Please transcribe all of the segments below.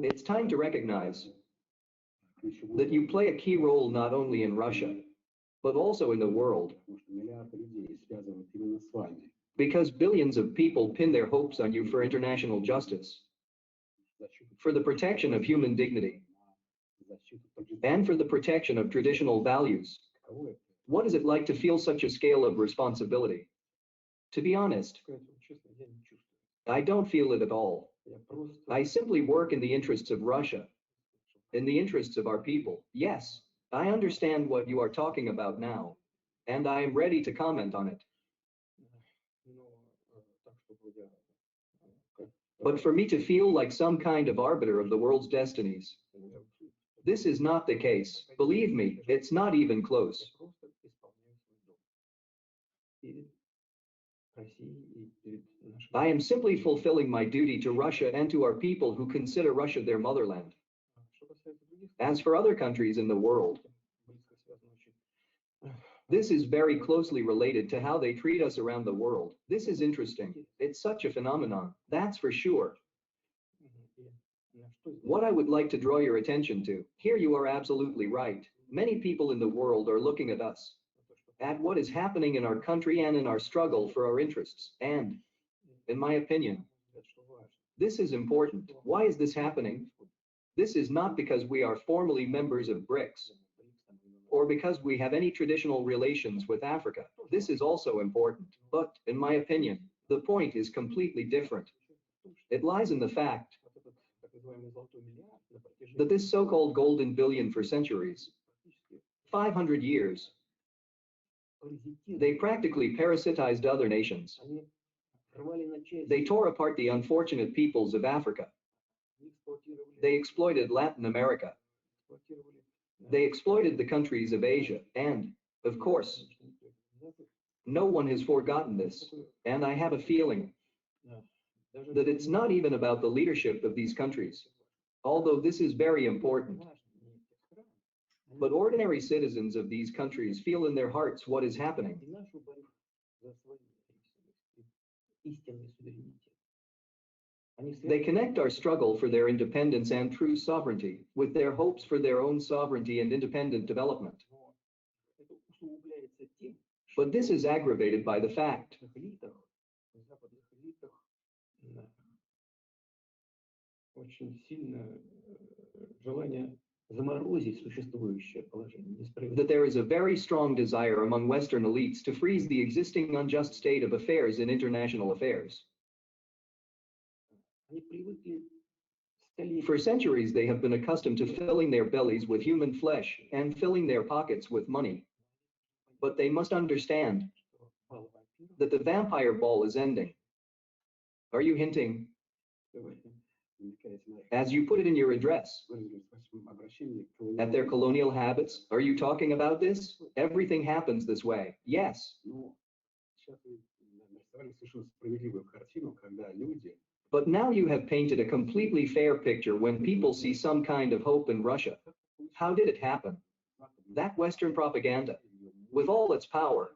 It's time to recognize that you play a key role not only in Russia, but also in the world, because billions of people pin their hopes on you for international justice, for the protection of human dignity, and for the protection of traditional values. What is it like to feel such a scale of responsibility? To be honest, I don't feel it at all. I simply work in the interests of Russia, in the interests of our people. Yes, I understand what you are talking about now, and I am ready to comment on it. But for me to feel like some kind of arbiter of the world's destinies, this is not the case. Believe me, it's not even close. I am simply fulfilling my duty to Russia and to our people who consider Russia their motherland. As for other countries in the world, this is very closely related to how they treat us around the world. This is interesting. It's such a phenomenon, that's for sure. What I would like to draw your attention to, here you are absolutely right. Many people in the world are looking at us, at what is happening in our country and in our struggle for our interests. And, in my opinion, this is important. Why is this happening? This is not because we are formally members of BRICS, or because we have any traditional relations with Africa. This is also important. But, in my opinion, the point is completely different. It lies in the fact that this so-called golden billion for centuries, 500 years, they practically parasitized other nations. They tore apart the unfortunate peoples of Africa. They exploited Latin America. They exploited the countries of Asia. And, of course, no one has forgotten this. And I have a feeling that it's not even about the leadership of these countries, although this is very important. But ordinary citizens of these countries feel in their hearts what is happening. They connect our struggle for their independence and true sovereignty with their hopes for their own sovereignty and independent development. But this is aggravated by the fact that there is a very strong desire among Western elites to freeze the existing unjust state of affairs in international affairs. For centuries, they have been accustomed to filling their bellies with human flesh and filling their pockets with money. But they must understand that the vampire ball is ending. Are you hinting? As you put it in your address, at their colonial habits, are you talking about this? Everything happens this way. Yes. But now you have painted a completely fair picture when people see some kind of hope in Russia. How did it happen? That Western propaganda, with all its power,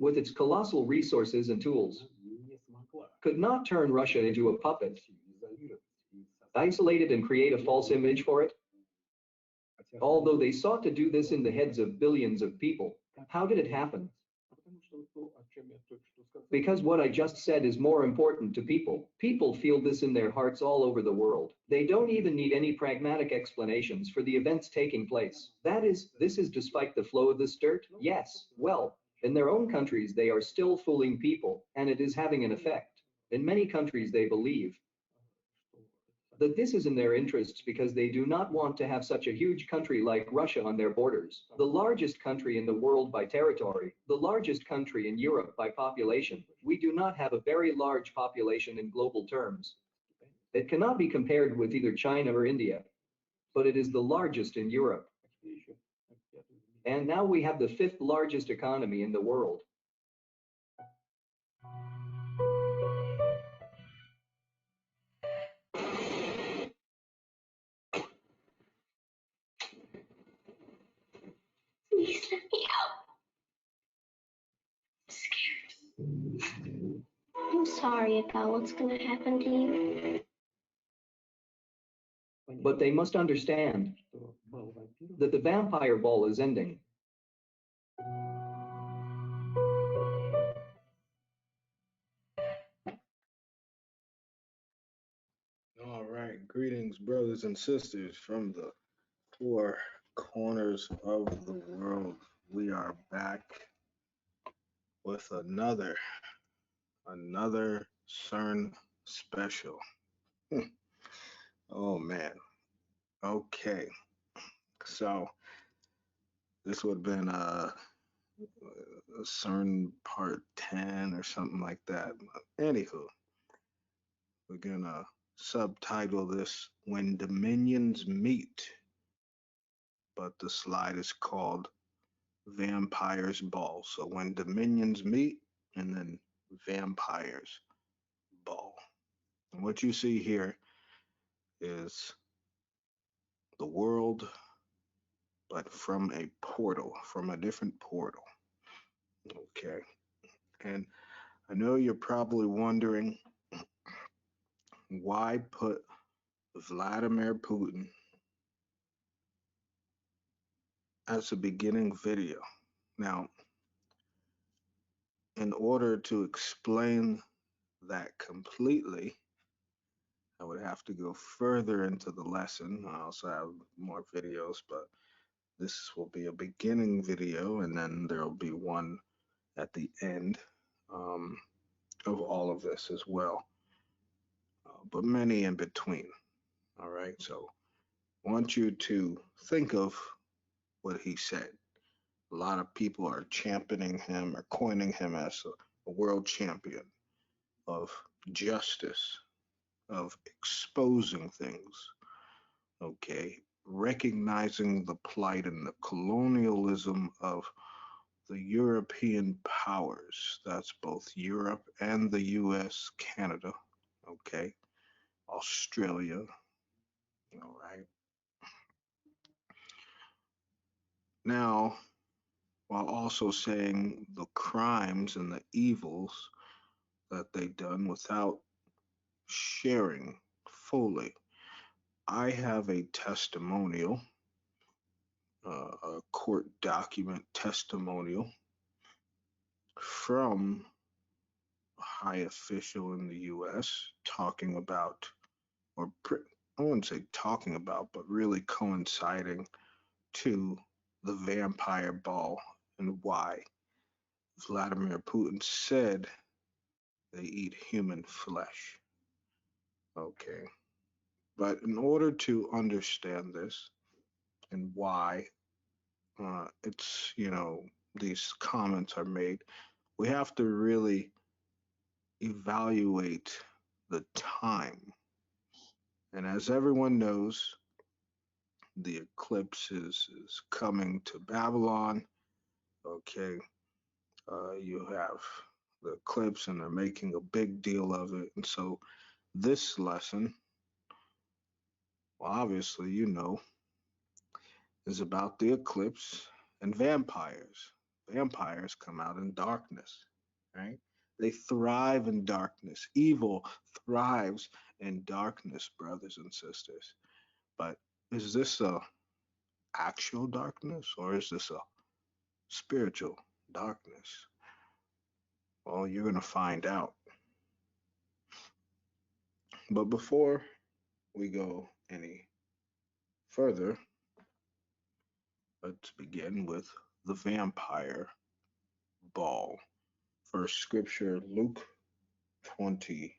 with its colossal resources and tools, could not turn Russia into a puppet, isolate it and create a false image for it. Although they sought to do this in the heads of billions of people, how did it happen? Because what I just said is more important to people. People feel this in their hearts all over the world. They don't even need any pragmatic explanations for the events taking place. This is despite the flow of this dirt? Yes. Well, in their own countries, they are still fooling people, and it is having an effect. In many countries, they believe that this is in their interests because they do not want to have such a huge country like Russia on their borders, the largest country in the world by territory, the largest country in Europe by population. We do not have a very large population in global terms. It cannot be compared with either China or India, but it is the largest in Europe. And now we have the 5th largest economy in the world. Please let me out. I'm scared. I'm sorry about what's gonna happen to you. But they must understand that the vampire ball is ending. All right, greetings, brothers and sisters from the four corners of the world. We are back with another CERN special. Hmm. Oh man. Okay, so this would have been a CERN part 10 or something like that. Anywho, we're gonna subtitle this "When Dominions Meet," but the slide is called Vampire's Ball. So when dominions meet, and then Vampire's Ball. And what you see here is the world, but from a portal, from a different portal. Okay. And I know you're probably wondering why put Vladimir Putin as a beginning video. Now, in order to explain that completely, I would have to go further into the lesson. I also have more videos, but this will be a beginning video, and then there'll be one at the end um, of all of this as well, but many in between. All right, so I want you to think of what he said. A lot of people are championing him or coining him as a world champion of justice, of exposing things, okay, recognizing the plight and the colonialism of the European powers. That's both Europe and the US, Canada, okay, Australia, all right. Now, while also saying the crimes and the evils that they done without sharing fully. I have a testimonial, a court document testimonial from a high official in the US talking about, or I wouldn't say talking about, but really coinciding to the vampire ball and why Vladimir Putin said they eat human flesh. Okay. But in order to understand this and why these comments are made, we have to really evaluate the time. And as everyone knows, the eclipse is coming to Babylon. Okay, you have the eclipse, and they're making a big deal of it. And so this lesson, well, obviously, is about the eclipse and vampires. Vampires come out in darkness, right? They thrive in darkness. Evil thrives in darkness, brothers and sisters. But is this a actual darkness, or is this a spiritual darkness? Well, you're going to find out. But before we go any further, let's begin with the vampire ball. First scripture, Luke 21.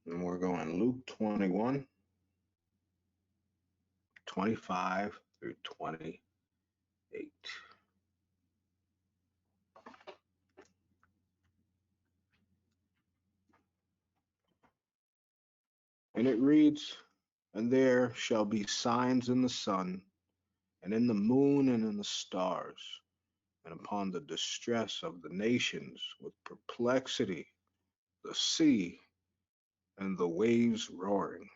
And we're going Luke 21, 25 through 28. And it reads, "And there shall be signs in the sun, and in the moon, and in the stars, and upon the distress of the nations with perplexity, the sea, and the waves roaring,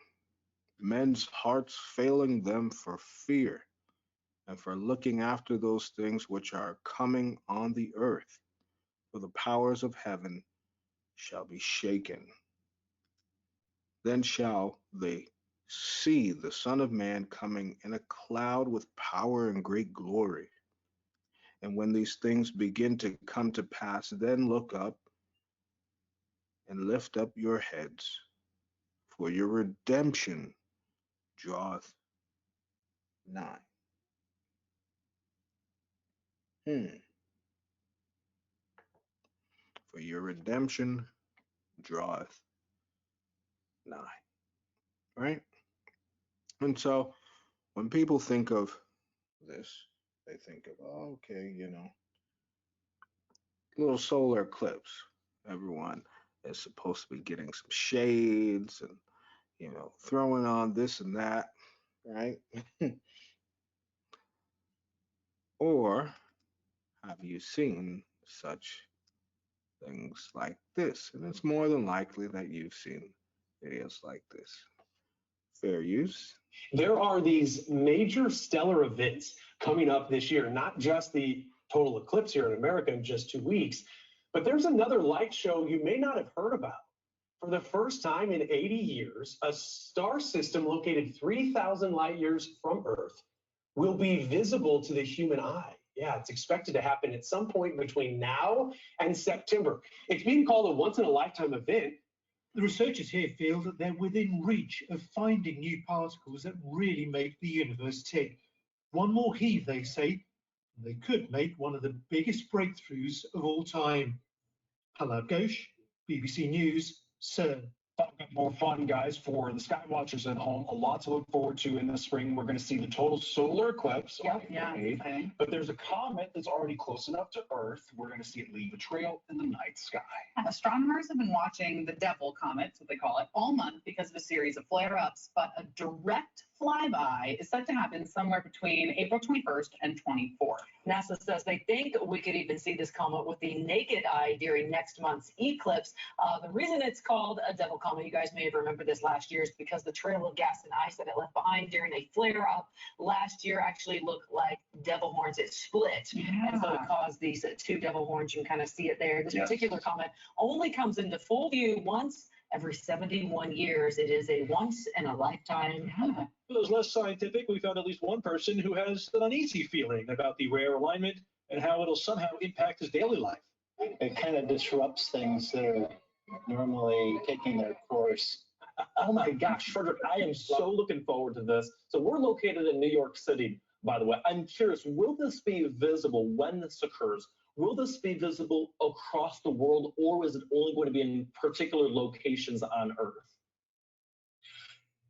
men's hearts failing them for fear and for looking after those things which are coming on the earth, for the powers of heaven shall be shaken. Then shall they see the Son of Man coming in a cloud with power and great glory. And when these things begin to come to pass, then look up and lift up your heads, for your redemption draweth nigh. For your redemption draweth nigh. Right? And so when people think of this, they think of, oh, okay, little solar eclipse. Everyone is supposed to be getting some shades and, throwing on this and that, right? Or have you seen such things like this? And it's more than likely that you've seen videos like this. Fair use. There are these major stellar events coming up this year, not just the total eclipse here in America in just 2 weeks, but there's another light show you may not have heard about. For the first time in 80 years, a star system located 3,000 light years from Earth will be visible to the human eye. Yeah, it's expected to happen at some point between now and September. It's being called a once-in-a-lifetime event. The researchers here feel that they're within reach of finding new particles that really make the universe tick. One more heave, they say, and they could make one of the biggest breakthroughs of all time. Halab Ghosh, BBC News, CERN. More fun, guys, for the sky watchers at home. A lot to look forward to in the spring. We're going to see the total solar eclipse. But there's a comet that's already close enough to Earth. We're going to see it leave a trail in the night sky. Astronomers have been watching the Devil comet, that's what they call it, all month because of a series of flare-ups, but a direct flyby is set to happen somewhere between April 21st and 24th. NASA says they think we could even see this comet with the naked eye during next month's eclipse. The reason it's called a Devil comet, you guys may have remembered this last year, is because the trail of gas and ice that it left behind during a flare-up last year actually looked like devil horns. It split, and so it caused these two devil horns. You can kind of see it there. This particular comet only comes into full view once every 71 years. It is a once-in-a-lifetime event. For those less scientific, we found at least one person who has an uneasy feeling about the rare alignment and how it'll somehow impact his daily life. It kind of disrupts things that are normally taking their course. Oh my gosh, Frederick, I am so looking forward to this. So we're located in New York City, by the way. I'm curious, will this be visible when this occurs? Will this be visible across the world, or is it only going to be in particular locations on Earth?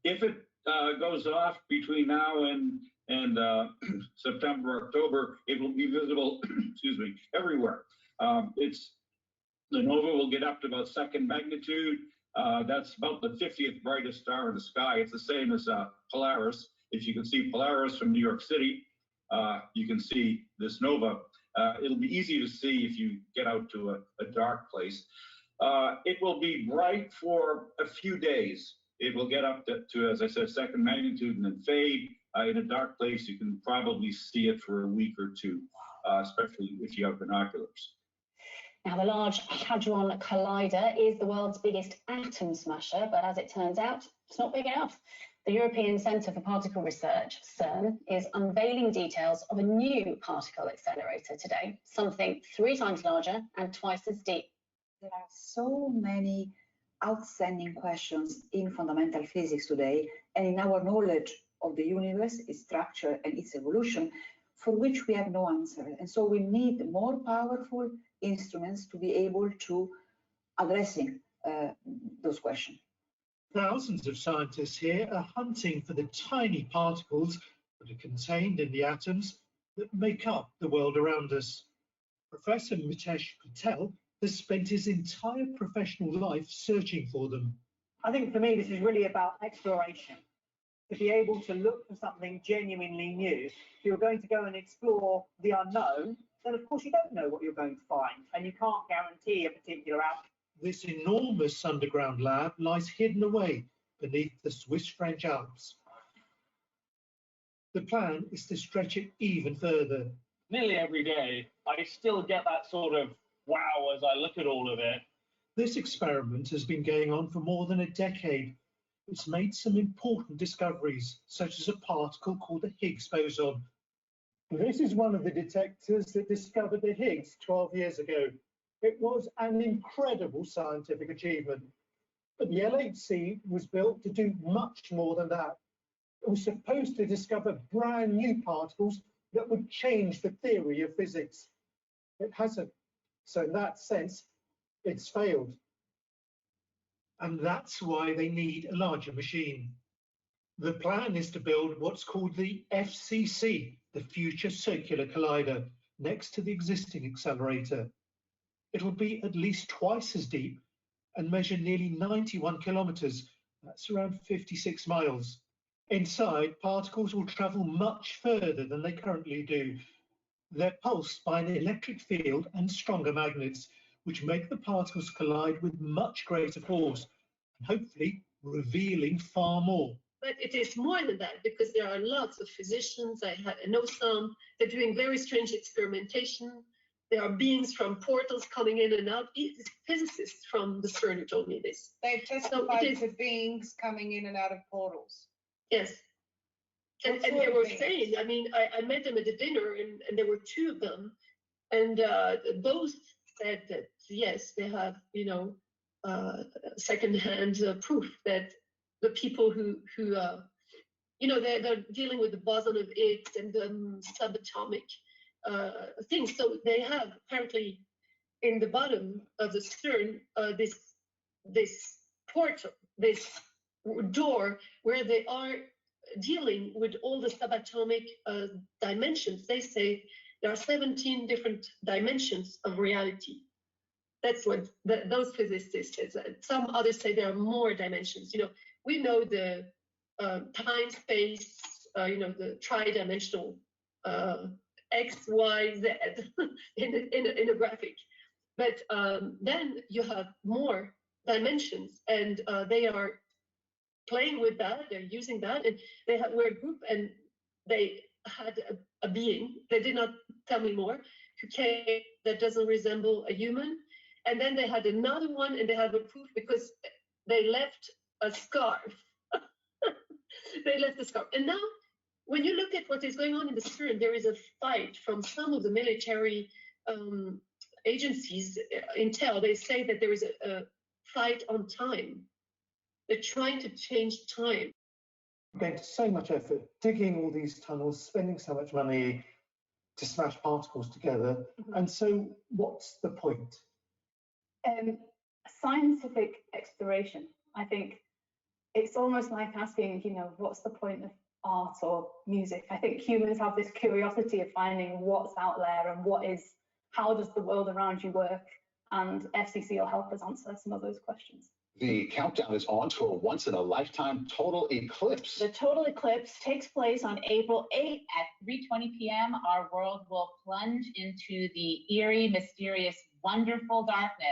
If it goes off between now and September, October, it will be visible, excuse me, everywhere. The nova will get up to about second magnitude. That's about the 50th brightest star in the sky. It's the same as Polaris. If you can see Polaris from New York City, you can see this nova. It'll be easy to see if you get out to a dark place. It will be bright for a few days. It will get up to, as I said, second magnitude and then fade. In a dark place, you can probably see it for a week or two, especially if you have binoculars. Now, the Large Hadron Collider is the world's biggest atom smasher, but as it turns out, it's not big enough. The European Centre for Particle Research, CERN, is unveiling details of a new particle accelerator today, something 3 times larger and twice as deep. There are so many outstanding questions in fundamental physics today, and in our knowledge of the universe, its structure and its evolution, for which we have no answer. And so we need more powerful instruments to be able to addressing those questions. Thousands of scientists here are hunting for the tiny particles that are contained in the atoms that make up the world around us. Professor Mitesh Patel has spent his entire professional life searching for them. I think for me, this is really about exploration. To be able to look for something genuinely new. If you're going to go and explore the unknown, then of course you don't know what you're going to find, and you can't guarantee a particular outcome. This enormous underground lab lies hidden away beneath the Swiss French Alps. The plan is to stretch it even further. Nearly every day, I still get that sort of wow as I look at all of it. This experiment has been going on for more than a decade. It's made some important discoveries, such as a particle called the Higgs boson. This is one of the detectors that discovered the Higgs 12 years ago. It was an incredible scientific achievement. But the LHC was built to do much more than that. It was supposed to discover brand new particles that would change the theory of physics. It hasn't. So in that sense, it's failed. And that's why they need a larger machine. The plan is to build what's called the FCC, the Future Circular Collider, next to the existing accelerator. It'll be at least twice as deep and measure nearly 91 kilometers. That's around 56 miles. Inside, particles will travel much further than they currently do. They're pulsed by an electric field and stronger magnets, which make the particles collide with much greater force, and hopefully revealing far more. But it is more than that, because there are lots of physicians, I know some, they're doing very strange experimentation. There are beings from portals coming in and out. It's physicists from the CERN who told me this. They've testified to beings coming in and out of portals. Yes. And they were saying, I mean, I met them at a dinner, and there were two of them, and both said that, yes, they have, secondhand proof that the people who they're dealing with the boson of Higgs and the subatomic things. So they have apparently in the bottom of the CERN this portal, this door where they are dealing with all the subatomic dimensions. They say there are 17 different dimensions of reality. That's what those physicists say. Some others say there are more dimensions. We know the time, space, the tridimensional X, Y, Z in a graphic. But then you have more dimensions, and they are playing with that. They're using that, and we're a group, and they had a being. They did not tell me more. Who came that doesn't resemble a human, and then they had another one, and they have a proof because they left a scarf. They left a scarf. And now, when you look at what is going on in the CERN, there is a fight from some of the military agencies, intel. They say that there is a fight on time. They're trying to change time. Going to so much effort, digging all these tunnels, spending so much money to smash particles together. Mm-hmm. And so what's the point? Scientific exploration. I think it's almost like asking, what's the point of art or music? I think humans have this curiosity of finding what's out there and how does the world around you work? And FCC will help us answer some of those questions. The countdown is on to a once-in-a-lifetime total eclipse. The total eclipse takes place on April 8th at 3:20 p.m. Our world will plunge into the eerie, mysterious, wonderful darkness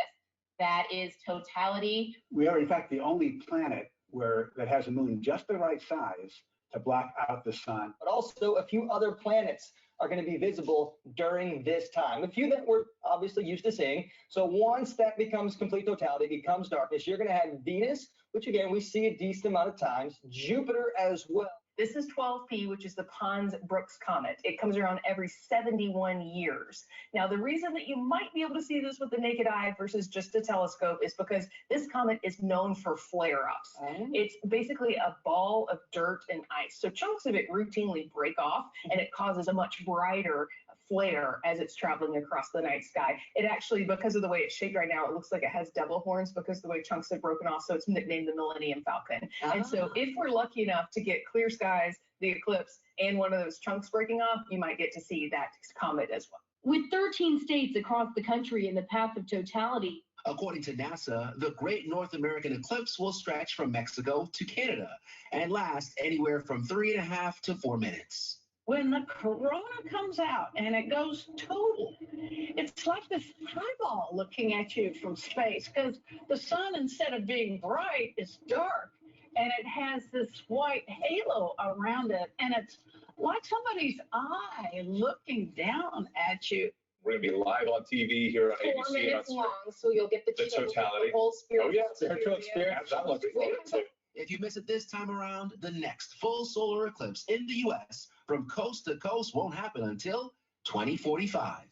that is totality. We are, in fact, the only planet that has a moon just the right size to block out the sun. But also a few other planets are going to be visible during this time. A few that we're obviously used to seeing. So once that becomes complete totality, becomes darkness, you're going to have Venus, which again, we see a decent amount of times, Jupiter as well. This is 12P, which is the Pons-Brooks comet. It comes around every 71 years. Now, the reason that you might be able to see this with the naked eye versus just a telescope is because this comet is known for flare-ups. It's basically a ball of dirt and ice. So chunks of it routinely break off, and it causes a much brighter flare as it's traveling across the night sky. It actually, because of the way it's shaped right now, it looks like it has devil horns because of the way chunks have broken off, so it's nicknamed the Millennium Falcon. And so if we're lucky enough to get clear skies, the eclipse, and one of those chunks breaking off, you might get to see that comet as well. With 13 states across the country in the path of totality. According to NASA, the Great North American Eclipse will stretch from Mexico to Canada and last anywhere from 3.5 to 4 minutes. When the corona comes out and it goes total, it's like this eyeball looking at you from space because the sun, instead of being bright, is dark and it has this white halo around it, and it's like somebody's eye looking down at you. We're gonna be live on TV here on 4 ABC. minutes on long, so you'll get the totality. the whole spirit. Oh yeah, spiritual experience. I'm looking forward to it. If you miss it this time around, the next full solar eclipse in the U.S. from coast to coast won't happen until 2045.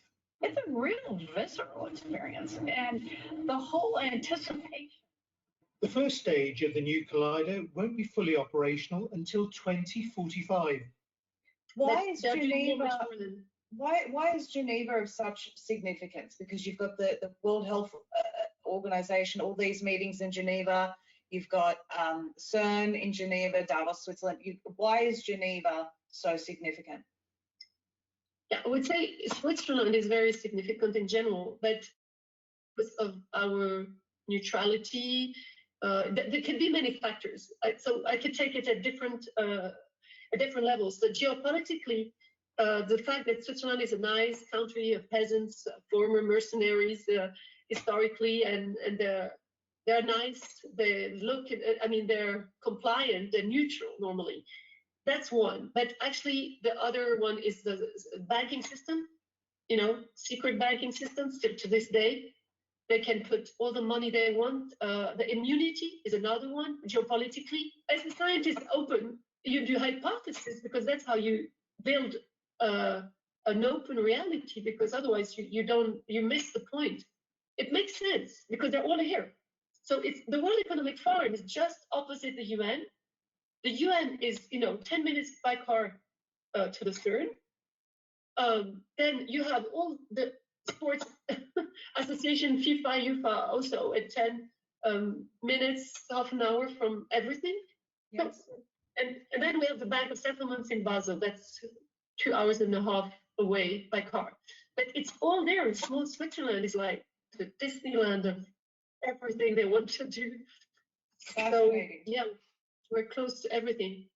It's a real visceral experience, and the whole anticipation. The first stage of the new collider won't be fully operational until 2045. Why is They're doing Geneva? much more than- Why is Geneva of such significance? Because you've got the World Health Organization, all these meetings in Geneva. You've got CERN in Geneva, Davos, Switzerland. Why is Geneva so significant? Yeah, I would say Switzerland is very significant in general, but because of our neutrality, there can be many factors. So I could take it at different levels. So geopolitically, the fact that Switzerland is a nice country of peasants, former mercenaries, historically, and they're nice. They look, I mean, they're compliant, they're neutral normally. That's one. But actually, the other one is the banking system, secret banking systems to this day. They can put all the money they want. The immunity is another one, geopolitically. As a scientist, you do hypotheses because that's how you build an open reality, because otherwise you miss the point. It makes sense because they're all here. So it's the World Economic Forum is just opposite the UN. The UN is 10 minutes by car to the CERN. Then you have all the sports association, FIFA, UEFA, also at 10 minutes, half an hour from everything. Yes. And then we have the Bank of Settlements in Basel. That's 2.5 hours away by car. But it's all there. Small Switzerland is like the Disneyland of everything they want to do. So yeah, we're close to everything.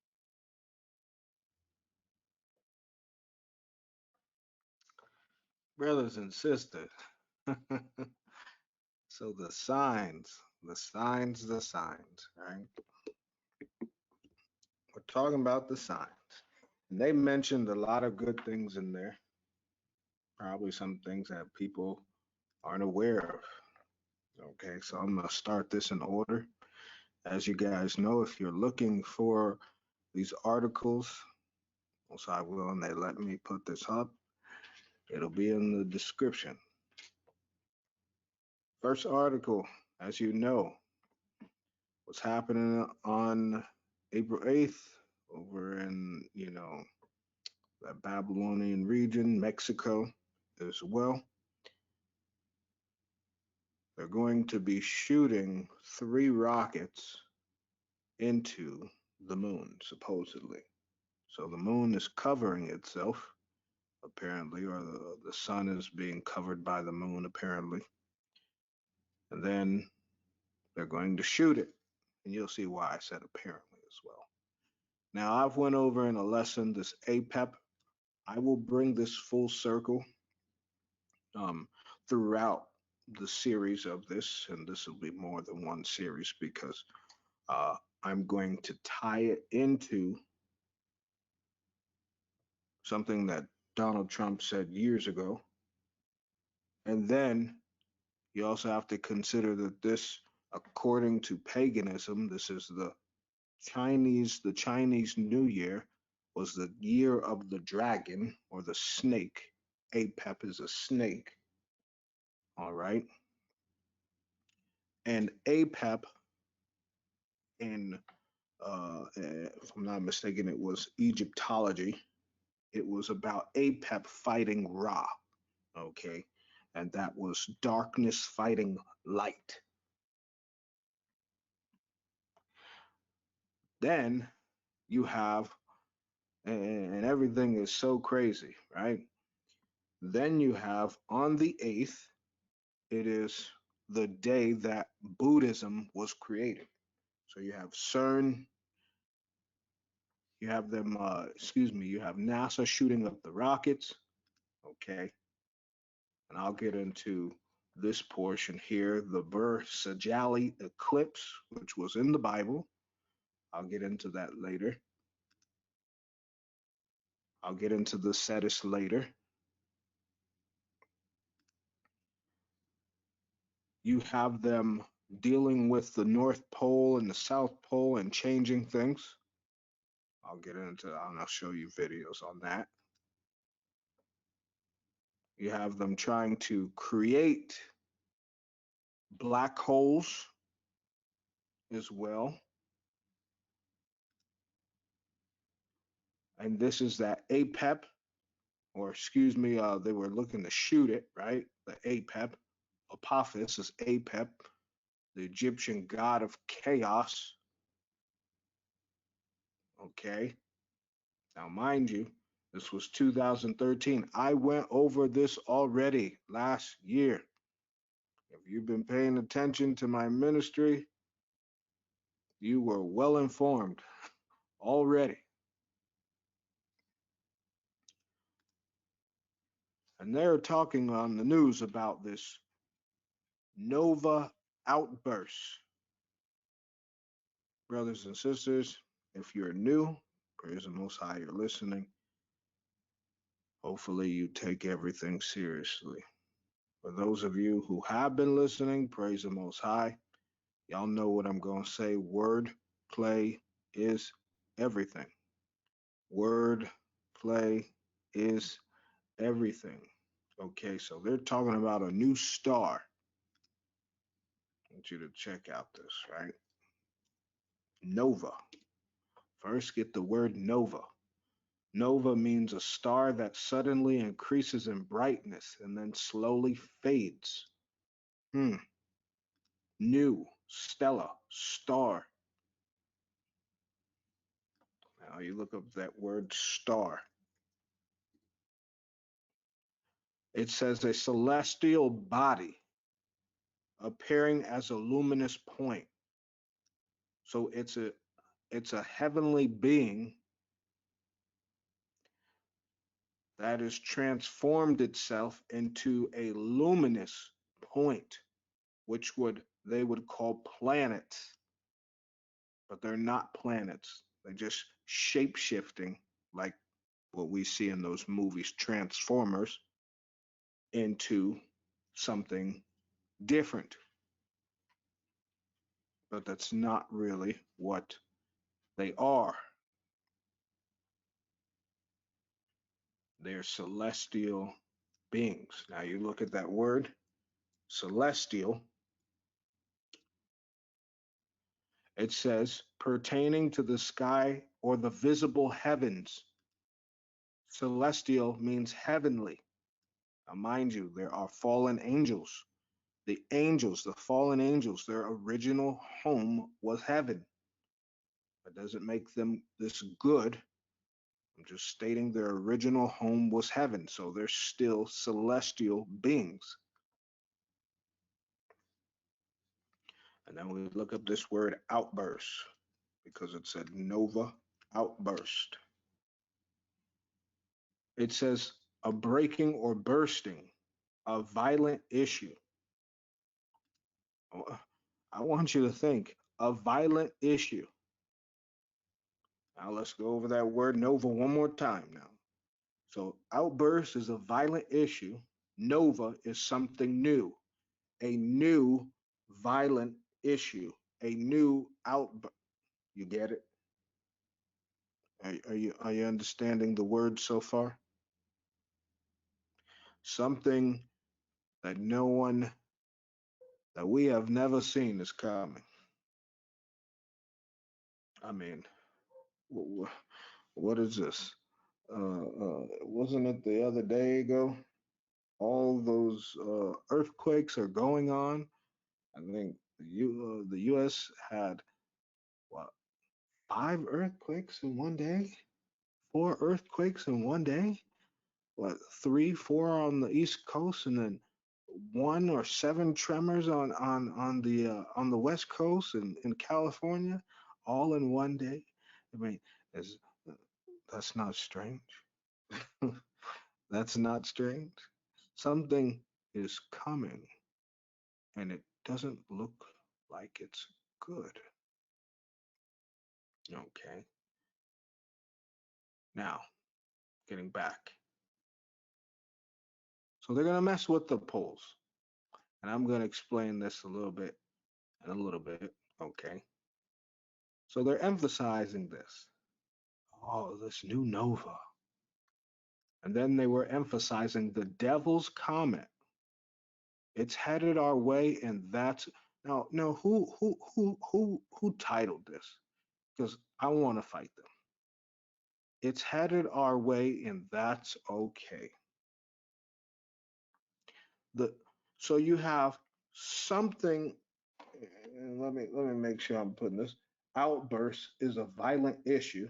Brothers and sisters. So the signs, right? We're talking about the signs. And they mentioned a lot of good things in there. Probably some things that people aren't aware of. Okay, so I'm gonna start this in order. As you guys know, if you're looking for these articles, most I will, and they let me put this up, it'll be in the description. First article, as you know, what's happening on April 8th over in, that Babylonian region, Mexico as well. They're going to be shooting 3 rockets into the moon, supposedly. So the moon is covering itself, apparently, or the sun is being covered by the moon, apparently. And then they're going to shoot it. And you'll see why I said apparently as well. Now, I've went over in a lesson, this APEP. I will bring this full circle throughout the series of this, and this will be more than one series because I'm going to tie it into something that Donald Trump said years ago. And then you also have to consider that this, according to paganism, this is the Chinese New Year was the year of the dragon or the snake. Apep is a snake. All right. And Apep in if I'm not mistaken, it was Egyptology. It was about Apep fighting Ra. Okay. And that was darkness fighting light. Then you have, and everything is so crazy, right? Then you have on the 8th, it is the day that Buddhism was created. So you have CERN, you have them, you have NASA shooting up the rockets, okay? And I'll get into this portion here, the Ver-Sagilli eclipse, which was in the Bible. I'll get into that later. I'll get into the SETIS later. You have them dealing with the North Pole and the South Pole and changing things. I'll get into that and I'll show you videos on that. You have them trying to create black holes as well. And this is that APEP, or excuse me, they were looking to shoot it, right? The APEP, Apophis is APEP, the Egyptian god of chaos. Okay. Now, mind you, this was 2013. I went over this already last year. If you've been paying attention to my ministry, you were well informed already. And they're talking on the news about this nova outburst. Brothers and sisters, if you're new, praise the Most High, you're listening. Hopefully, you take everything seriously. For those of you who have been listening, praise the Most High. Y'all know what I'm going to say. Word play is everything. Word play is everything. Okay, so they're talking about a new star. I want you to check out this, right? Nova. First, get the word nova. Nova means a star that suddenly increases in brightness and then slowly fades. New, stella, star. Now you look up that word star. It says a celestial body appearing as a luminous point. So it's a heavenly being that has transformed itself into a luminous point, which they would call planets. But they're not planets. They're just shape shifting, like what we see in those movies, Transformers, into something different. But that's not really what they are. They're celestial beings. Now you look at that word, celestial. It says pertaining to the sky or the visible heavens. Celestial means heavenly. Now, mind you, there are fallen angels. The angels, the fallen angels, their original home was heaven. That doesn't make them this good. I'm just stating their original home was heaven, so they're still celestial beings. And then we look up this word outburst because it said nova outburst. It says a breaking or bursting, a violent issue. I want you to think a violent issue. Now let's go over that word nova one more time now. So outburst is a violent issue. Nova is something new, a new violent issue, a new outburst. You get it? Are you understanding the word so far? Something that that we have never seen is coming. I mean, what is this? Wasn't it the other day ago? All those earthquakes are going on. I think the U.S. had what 5 earthquakes in one day, 4 earthquakes in one day. What 3, 4 on the East Coast, and then 1 or 7 tremors on the West Coast and in California, all in one day. I mean, is that's not strange. That's not strange. Something is coming, and it doesn't look like it's good. Okay. Now, getting back. So they're going to mess with the poles. And I'm going to explain this a little bit and a little bit. Okay. So they're emphasizing this. Oh, this new nova. And then they were emphasizing the devil's comet. It's headed our way, and that's now. No, who titled this? Because I want to fight them. It's headed our way, and that's okay. The so you have something. Let me make sure I'm putting this. Outburst is a violent issue,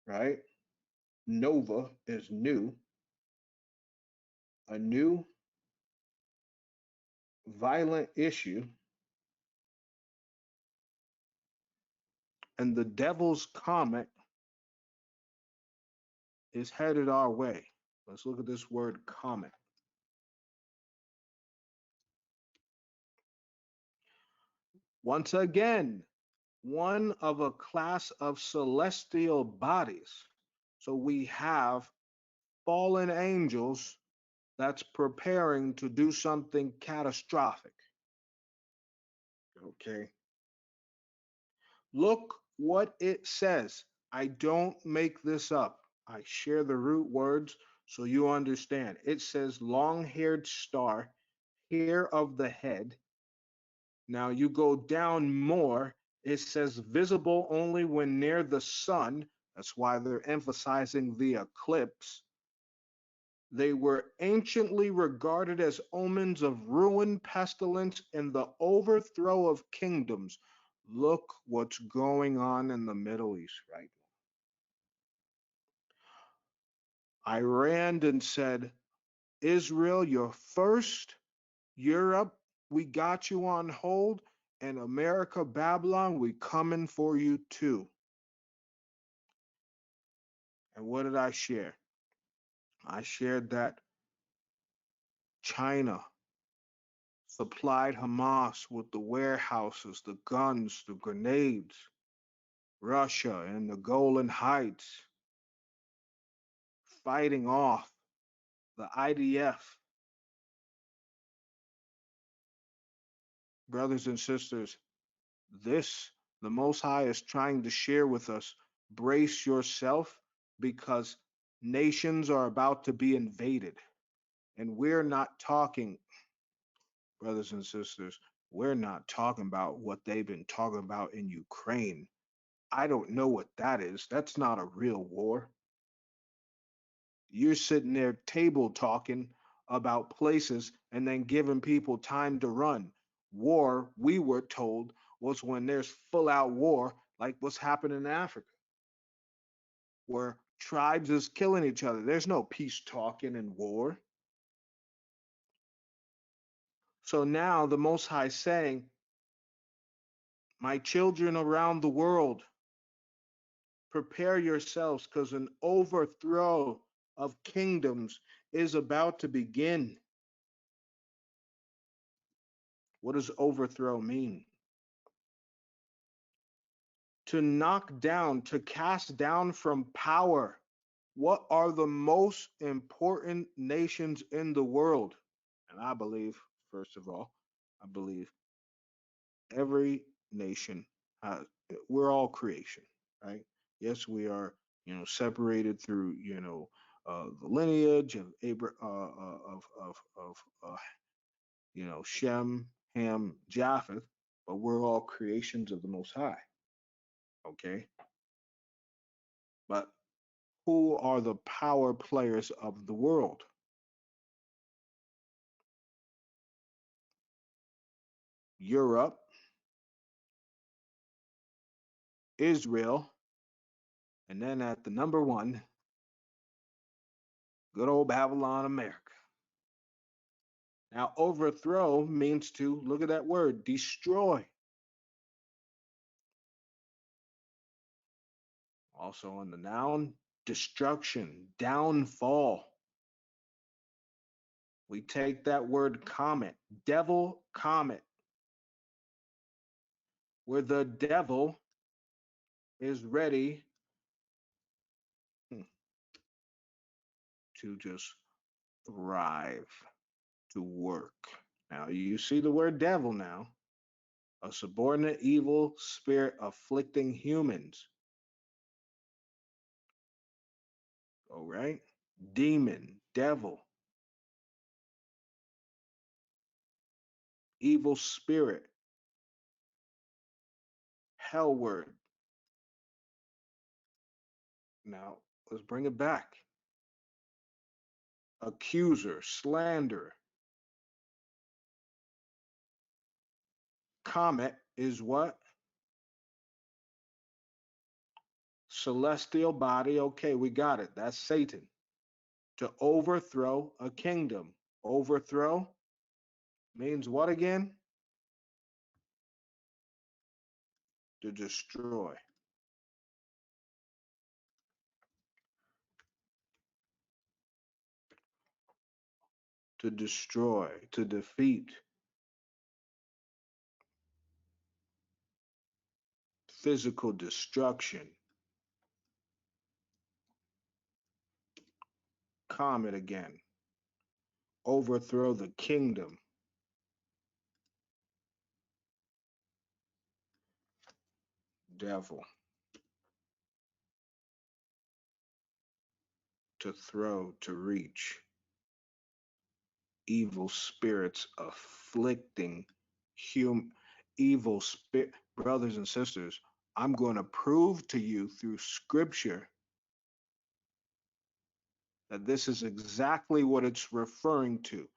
right? Nova is new, a new violent issue, and the devil's comet is headed our way. Let's look at this word comet. Once again, one of a class of celestial bodies. So we have fallen angels that's preparing to do something catastrophic. Okay. Look what it says. I don't make this up. I share the root words so you understand. It says long haired star, hair of the head. Now you go down more, it says visible only when near the sun. That's why they're emphasizing the eclipse. They were anciently regarded as omens of ruin, pestilence, and the overthrow of kingdoms. Look what's going on in the Middle East right now. Iran and said, Israel, you're first. Europe, we got you on hold. And America, Babylon, we coming for you too. And what did I share? I shared that China supplied Hamas with the warehouses, the guns, the grenades. Russia and the Golan Heights fighting off the IDF. Brothers and sisters, this the Most High is trying to share with us. Brace yourself because nations are about to be invaded. And we're not talking, brothers and sisters, we're not talking about what they've been talking about in Ukraine. I don't know what that is. That's not a real war. You're sitting there table talking about places and then giving people time to run. War, we were told, was when there's full out war, like what's happening in Africa, where tribes is killing each other. There's no peace talking in war. So now the Most High saying, my children around the world, prepare yourselves because an overthrow of kingdoms is about to begin. What does overthrow mean? To knock down, to cast down from power. What are the most important nations in the world? And I believe, first of all, I believe every nation has, we're all creation, right? Yes, we are, separated through, the lineage of Shem, Ham, Japheth, but we're all creations of the Most High. Okay, but who are the power players of the world? Europe, Israel, and then at the number one, good old Babylon, America. Now, overthrow means to, look at that word, destroy. Also on the noun, destruction, downfall. We take that word comet, devil comet, where the devil is ready to just thrive, to work. Now, you see the word devil now, a subordinate evil spirit afflicting humans. All right? Demon, devil, evil spirit, hell word. Now, let's bring it back. Accuser, slander. Comet is what? Celestial body. Okay, we got it. That's Satan. To overthrow a kingdom. Overthrow means what again? To destroy. To destroy, to defeat. Physical destruction. Comet again. Overthrow the kingdom. Devil. To throw, to reach. Evil spirits afflicting evil spirit. Brothers and sisters, I'm going to prove to you through scripture that this is exactly what it's referring to.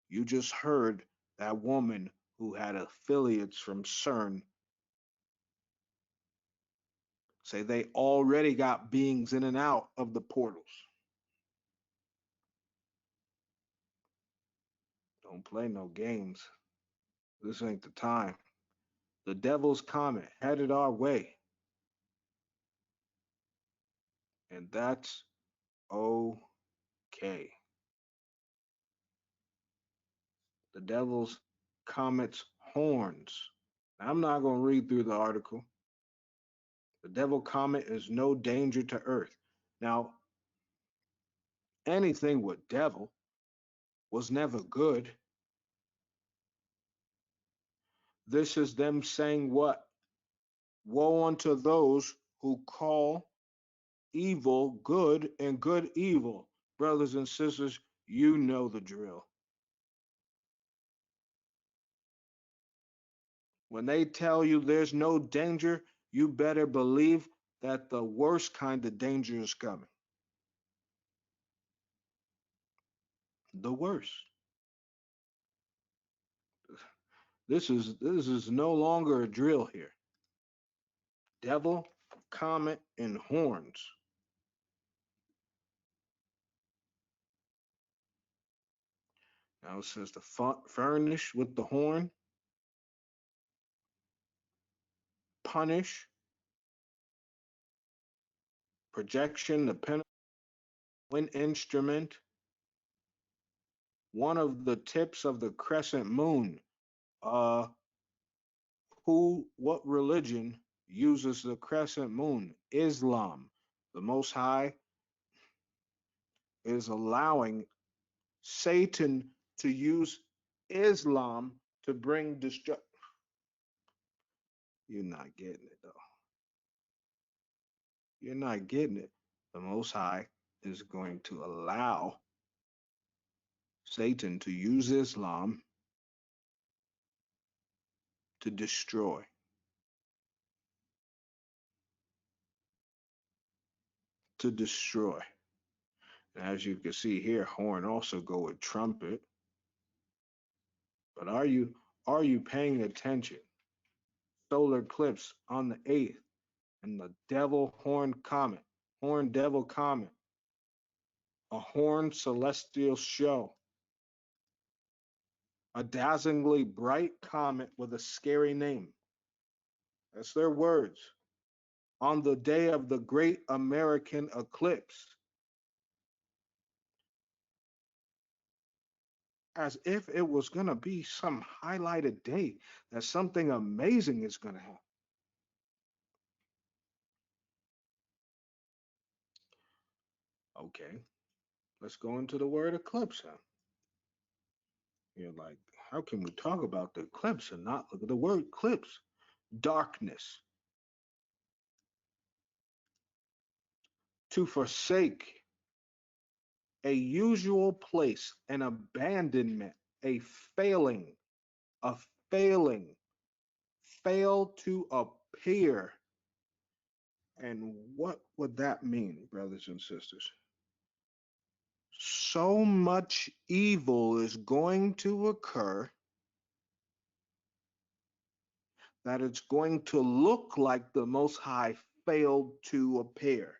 You just heard that woman who had affiliates from CERN say they already got beings in and out of the portals. Don't play no games. This ain't the time. The devil's comet headed our way. And that's okay. The devil's comet's horns. Now, I'm not going to read through the article. The devil comet is no danger to Earth. Now, anything with devil was never good. This is them saying what? Woe unto those who call evil good and good evil. Brothers and sisters, you know the drill. When they tell you there's no danger, you better believe that the worst kind of danger is coming. The worst. This is no longer a drill here. Devil, comet, and horns. Now it says to furnish with the horn, punish, projection, the pen, wind instrument, one of the tips of the crescent moon. Uh, what religion uses the crescent moon? Islam. The Most High is allowing Satan to use Islam to bring destruction. You're not getting it though. You're not getting it. The Most High is going to allow Satan to use Islam to destroy. To destroy. And as you can see here, horn also go with trumpet. But are you paying attention? Solar eclipse on the 8th, and the devil horn devil comet, a horn celestial show, a dazzlingly bright comet with a scary name. That's their words. On the day of the great American eclipse, as if it was going to be some highlighted day that something amazing is going to happen. Okay. Let's go into the word eclipse. Huh? You're like, how can we talk about the eclipse and not look at the word eclipse? Darkness. To forsake a usual place, an abandonment, a failing, a failing, fail to appear. And what would that mean, brothers and sisters? So much evil is going to occur that it's going to look like the Most High failed to appear.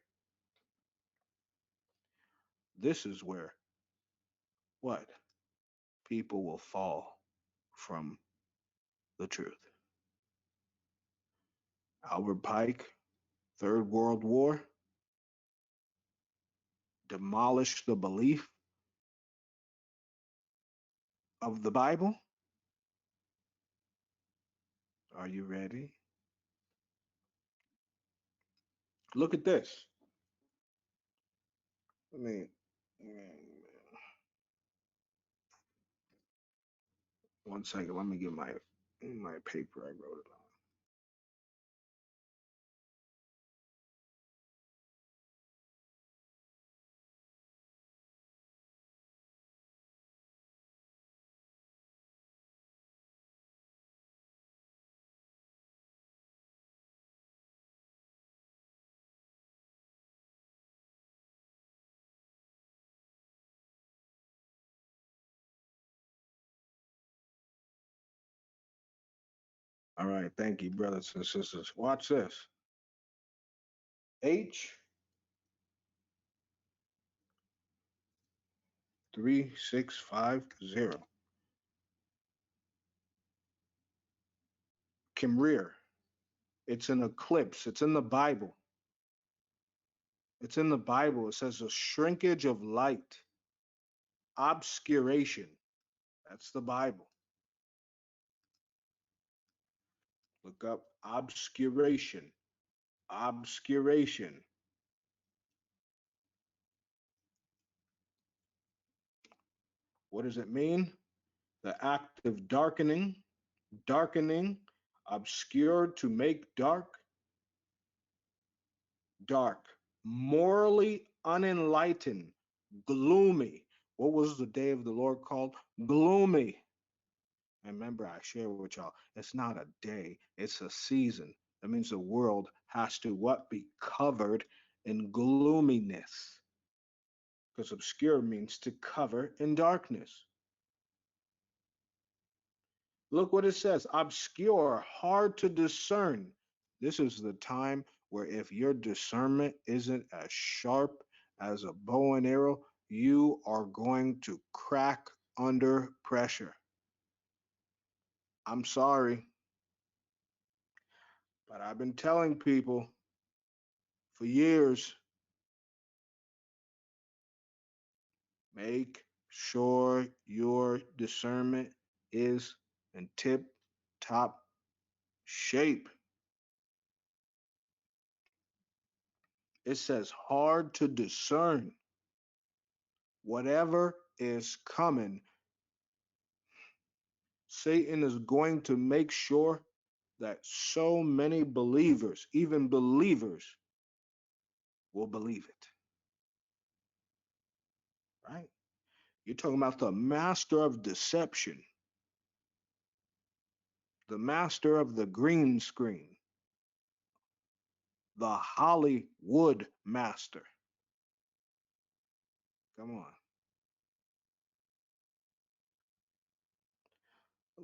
This is where what? People will fall from the truth. Albert Pike, Third World War, demolished the belief of the Bible. Are you ready? Look at this. Let me, one second. Let me get my paper. I wrote it on. All right. Thank you, brothers and sisters. Watch this. H 3650. Kimrir. It's an eclipse. It's in the Bible. It's in the Bible. It says a shrinkage of light, obscuration. That's the Bible. Look up obscuration. Obscuration. What does it mean? The act of darkening, darkening, obscured to make dark, dark, morally unenlightened, gloomy. What was the day of the Lord called? Gloomy. And remember, I share with y'all, it's not a day, it's a season. That means the world has to what? Be covered in gloominess. Because obscure means to cover in darkness. Look what it says, obscure, hard to discern. This is the time where if your discernment isn't as sharp as a bow and arrow, you are going to crack under pressure. I'm sorry, but I've been telling people for years, make sure your discernment is in tip top shape. It says hard to discern. Whatever is coming, Satan is going to make sure that so many believers, even believers, will believe it. Right? You're talking about the master of deception, the master of the green screen, the Hollywood master. Come on.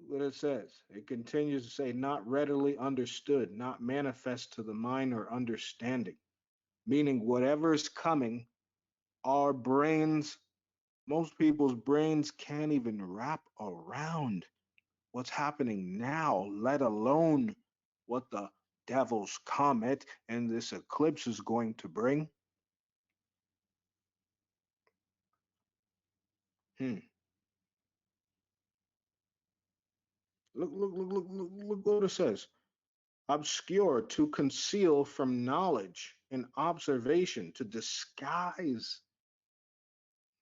What it says. It continues to say, not readily understood, not manifest to the mind or understanding. Meaning, whatever is coming, our brains, most people's brains can't even wrap around what's happening now, let alone what the devil's comet and this eclipse is going to bring. Look what it says. Obscure, to conceal from knowledge and observation, to disguise.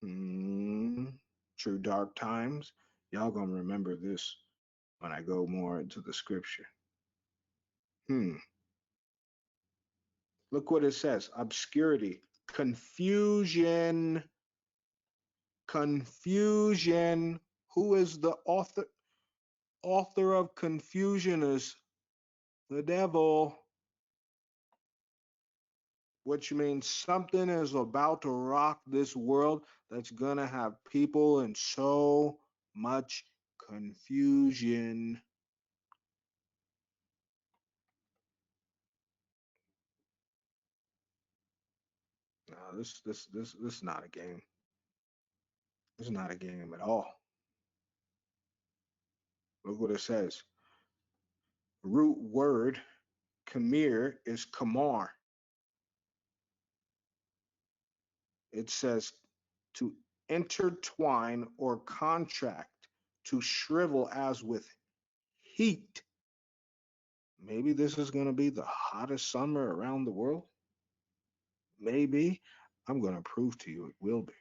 Hmm. True dark times. Y'all gonna remember this when I go more into the scripture. Hmm. Look what it says: obscurity, confusion, confusion. Who is the author? Author of confusion is the devil. Which means something is about to rock this world that's gonna have people in so much confusion. No, this is not a game. This is not a game at all. Look what it says. Root word Khmer is Kamar. It says to intertwine or contract, to shrivel as with heat. Maybe this is going to be the hottest summer around the world. Maybe. I'm going to prove to you it will be.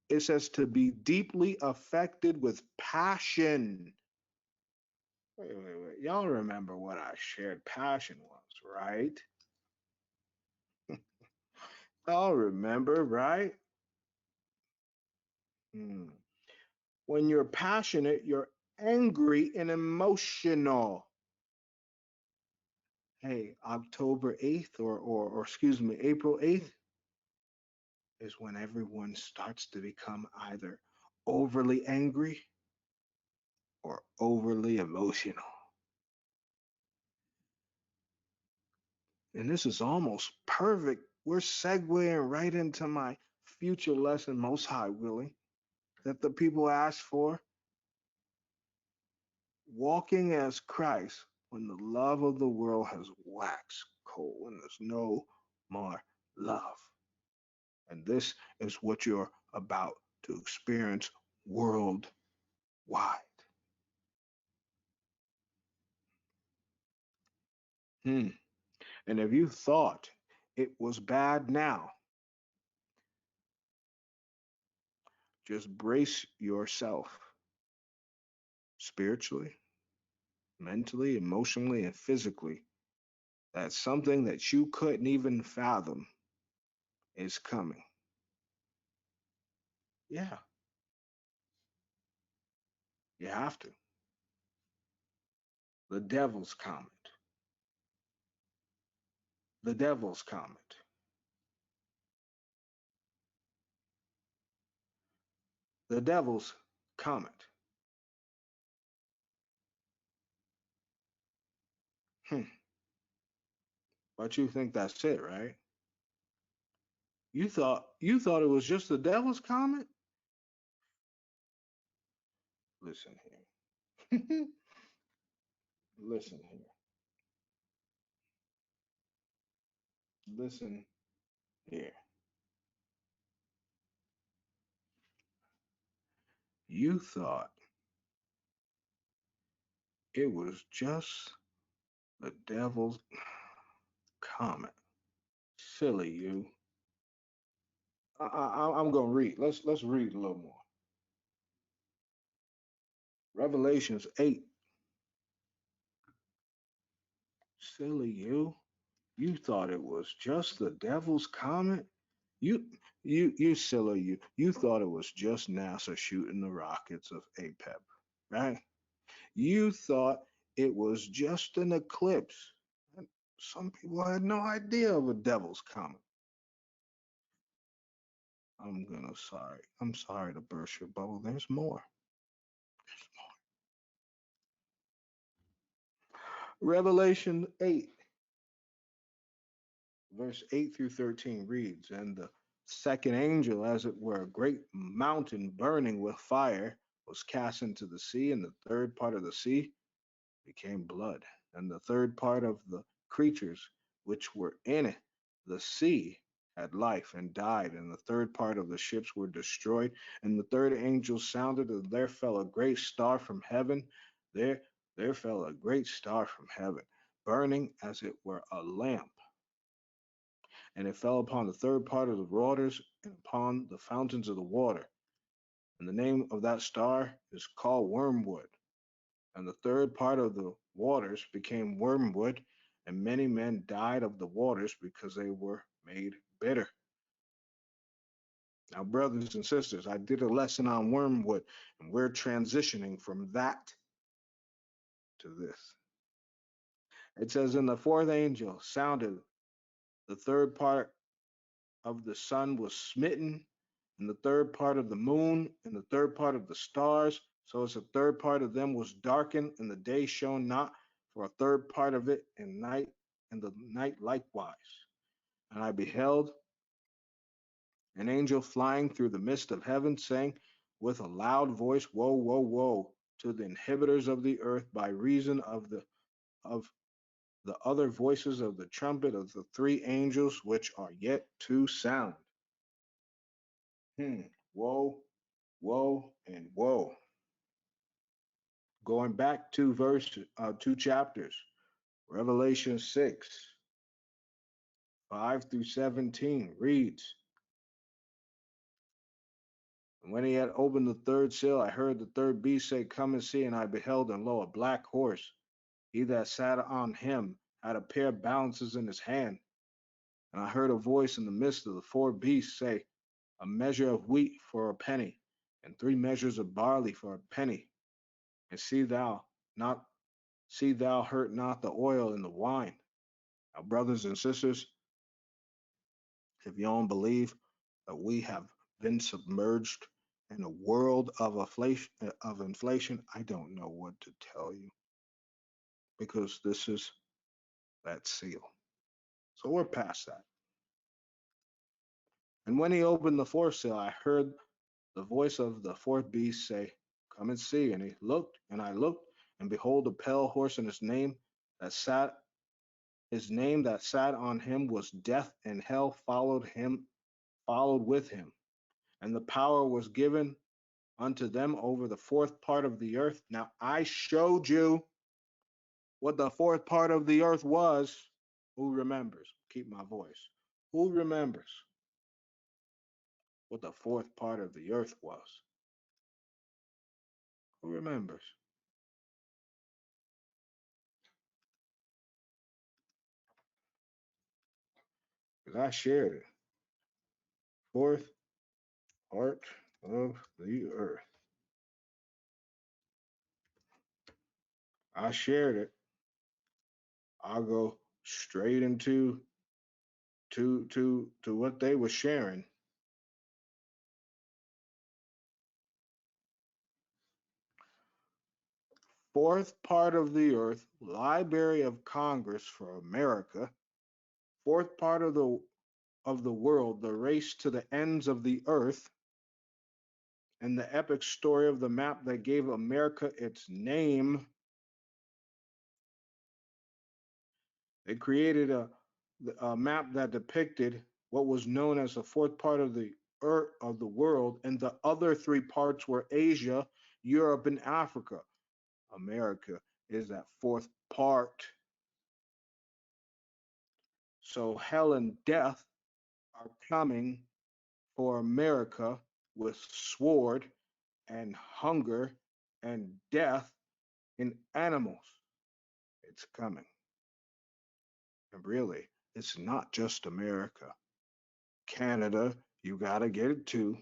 It says to be deeply affected with passion. Wait. Y'all remember what I shared passion was, right? Y'all remember, right? Hmm. When you're passionate, you're angry and emotional. Hey, October 8th or excuse me, April 8th is when everyone starts to become either overly angry or overly emotional. And this is almost perfect. We're segueing right into my future lesson, most high willing, that the people ask for. Walking as Christ when the love of the world has waxed cold, when there's no more love. And this is what you're about to experience worldwide. Hmm. And if you thought it was bad now, just brace yourself spiritually, mentally, emotionally, and physically. That something that you couldn't even fathom is coming. Yeah, you have to. The devil's comet. The devil's comet. The devil's comet. Hmm. But you think that's it, right? You thought it was just the devil's comet? Listen here. Listen here. Listen here. You thought it was just the devil's comet. Silly you. I'm gonna read. Let's read a little more. Revelations 8. Silly you. You thought it was just the devil's comet? You you silly you. You thought it was just NASA shooting the rockets of APEP, right? You thought it was just an eclipse. Some people had no idea of a devil's comet. I'm sorry to burst your bubble. There's more. Revelation 8, verse 8 through 13 reads, and the second angel, as it were, a great mountain burning with fire, was cast into the sea, and the third part of the sea became blood, and the third part of the creatures which were in it, the sea, had life and died, and the third part of the ships were destroyed. And the third angel sounded, and there fell a great star from heaven. There, there fell a great star from heaven, burning as it were a lamp, And it fell upon the third part of the waters and upon the fountains of the water. And the name of that star is called Wormwood. And the third part of the waters became wormwood, and many men died of the waters because they were made bitter. Now, brothers and sisters, I did a lesson on wormwood, and we're transitioning from that to this. It says, "And the fourth angel sounded, the third part of the sun was smitten, and the third part of the moon, and the third part of the stars. So as the third part of them was darkened, and the day shone not for a third part of it, and the night likewise. And I beheld an angel flying through the midst of heaven, saying with a loud voice, Woe, woe, woe to the inhabitants of the earth, by reason of the other voices of the trumpet of the three angels which are yet to sound." Woe, woe, and woe. Going back two chapters, Revelation 6, 5 through 17 reads, "And when he had opened the third seal, I heard the third beast say, Come and see. And I beheld, and lo, a black horse. He that sat on him had a pair of balances in his hand. And I heard a voice in the midst of the four beasts say, A measure of wheat for a penny, and 3 measures of barley for a penny. And see thou hurt not the oil and the wine." Now, brothers and sisters, if you don't believe that we have been submerged in a world of inflation, I don't know what to tell you, because this is that seal. So we're past that. "And when he opened the fourth seal, I heard the voice of the fourth beast say, Come and see. And he looked, and I looked, and behold, a pale horse, and his name that sat on him was Death, and hell followed with him. And the power was given unto them over the fourth part of the earth." Now, I showed you what the fourth part of the earth was. Who remembers? Keep my voice. Who remembers what the fourth part of the earth was? Who remembers? Because I shared it. Fourth part of the earth. I shared it. I'll go straight into what they were sharing. Fourth part of the earth, Library of Congress for America. Fourth part of the world, the race to the ends of the earth, and the epic story of the map that gave America its name. They created a map that depicted what was known as the fourth part of the earth of the world, and the other 3 parts were Asia, Europe, and Africa. America is that fourth part. So hell and death are coming for America with sword and hunger and death in animals. It's coming. And really, it's not just America. Canada, you got to get it too.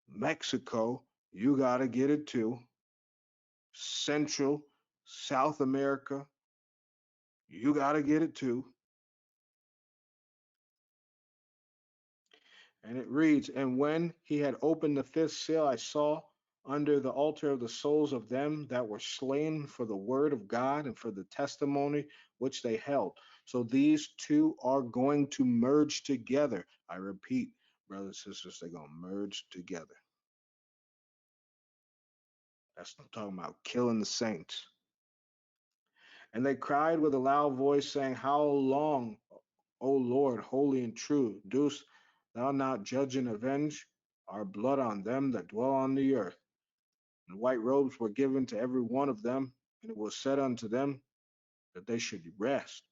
Mexico, you got to get it too. Central, South America, you got to get it too. And it reads, "And when he had opened the fifth seal, I saw under the altar of the souls of them that were slain for the word of God and for the testimony which they held." So these two are going to merge together. I repeat, brothers and sisters, they're going to merge together. That's what I'm talking about, killing the saints. "And they cried with a loud voice, saying, How long, O Lord, holy and true, dost thou not judge and avenge our blood on them that dwell on the earth? And white robes were given to every one of them, and it was said unto them that they should rest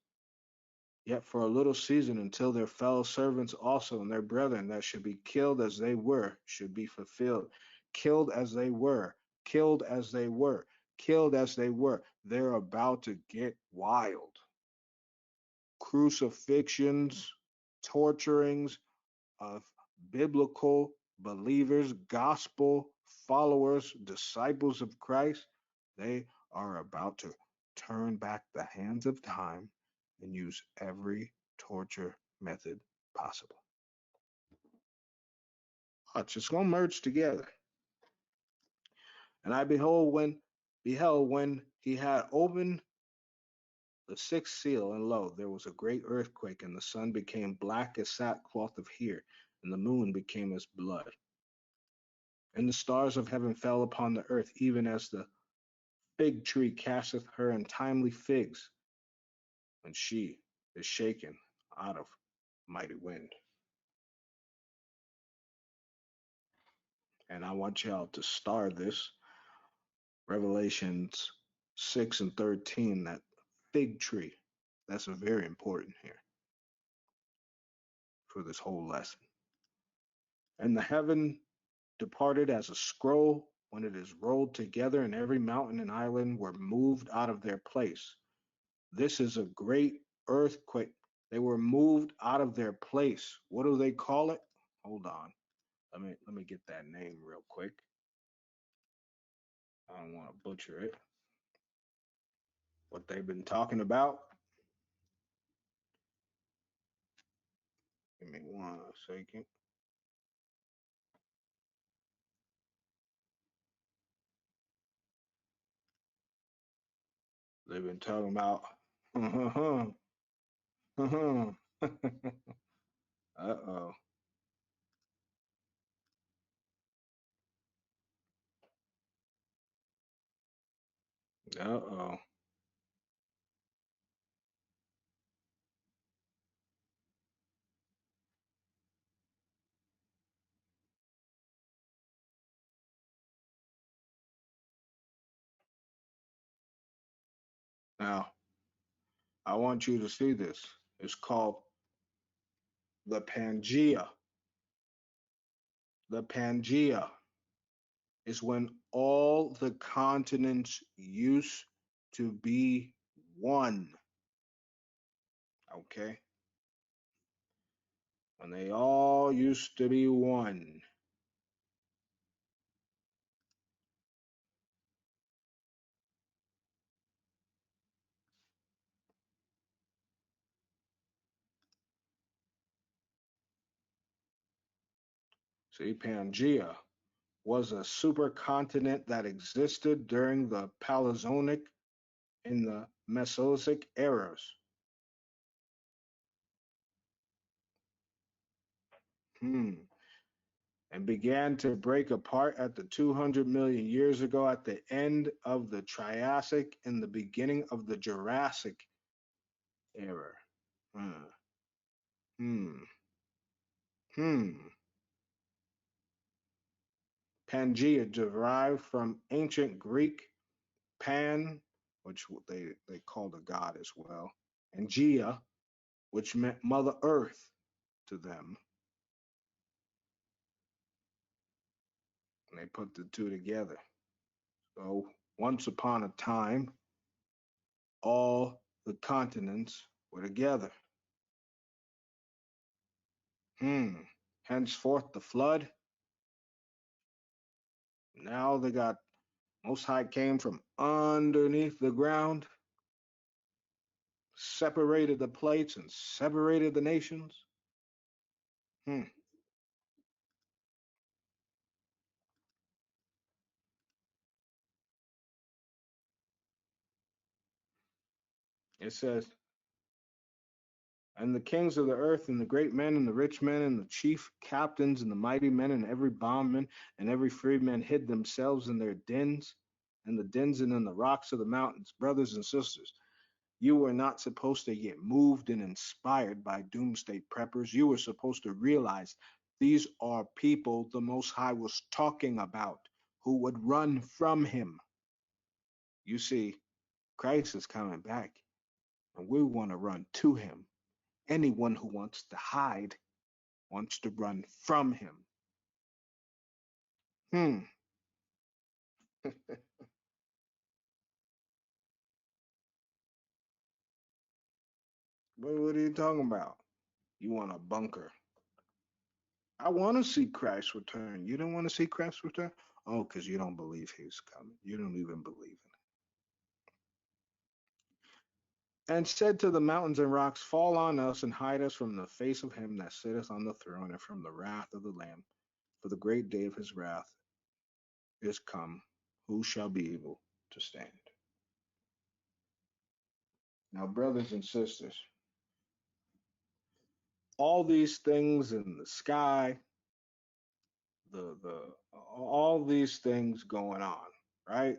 Yet for a little season, until their fellow servants also and their brethren that should be killed as they were should be fulfilled. Killed as they were, killed as they were, killed as they were. They're about to get wild. Crucifixions, torturings of biblical believers, gospel followers, disciples of Christ. They are about to turn back the hands of time and use every torture method possible. Watch, it's going to merge together. And I beheld when he had opened the sixth seal, and lo, there was a great earthquake, and the sun became black as sackcloth of hair, and the moon became as blood. And the stars of heaven fell upon the earth, even as the fig tree casteth her untimely figs, when she is shaken out of mighty wind. And I want y'all to star this, Revelations 6 and 13, that fig tree. That's very important here for this whole lesson. And the heaven departed as a scroll when it is rolled together, and every mountain and island were moved out of their place. This is a great earthquake. They were moved out of their place. What do they call it? Hold on. Let me get that name real quick. I don't want to butcher it. What they've been talking about. Give me 1 second. They've been talking about. Uh-oh. Uh-oh. Uh-oh. Now, I want you to see this. It's called the Pangea. The Pangea is when all the continents used to be one. Okay? When they all used to be one. See, Pangea was a supercontinent that existed during the Paleozoic and the Mesozoic eras. And began to break apart at the 200 million years ago at the end of the Triassic and the beginning of the Jurassic era. Hmm. Hmm. Hmm. Pangea derived from ancient Greek Pan, which they called a god as well, and Gaea, which meant Mother Earth to them. And they put the two together. So once upon a time, all the continents were together. Henceforth the flood. Now they got Most High came from underneath the ground, separated the plates and separated the nations. It says, and the kings of the earth, and the great men, and the rich men, and the chief captains, and the mighty men, and every bondman, and every freedman hid themselves in their dens, and the dens and in the rocks of the mountains. Brothers and sisters, you were not supposed to get moved and inspired by doomsday preppers. You were supposed to realize these are people the Most High was talking about who would run from him. You see, Christ is coming back, and we want to run to him. Anyone who wants to hide wants to run from him. Hmm. What are you talking about? You want a bunker. I want to see Christ return. You don't want to see Christ return? Oh, because you don't believe he's coming. You don't even believe in it. And said to the mountains and rocks, fall on us and hide us from the face of him that sitteth on the throne and from the wrath of the Lamb. For the great day of his wrath is come. Who shall be able to stand? Now, brothers and sisters, all these things in the sky, the all these things going on, right?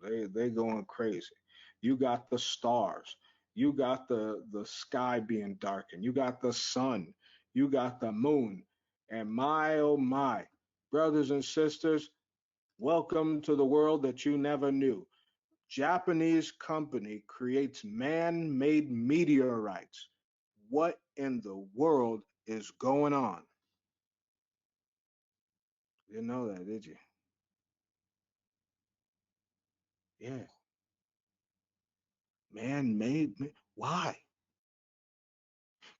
They going crazy. You got the stars, you got the sky being darkened, you got the sun, you got the moon, and my oh my, brothers and sisters, welcome to the world that you never knew. Japanese company creates man-made meteorites. What in the world is going on? You didn't know that, did you? Yeah, man-made. Why?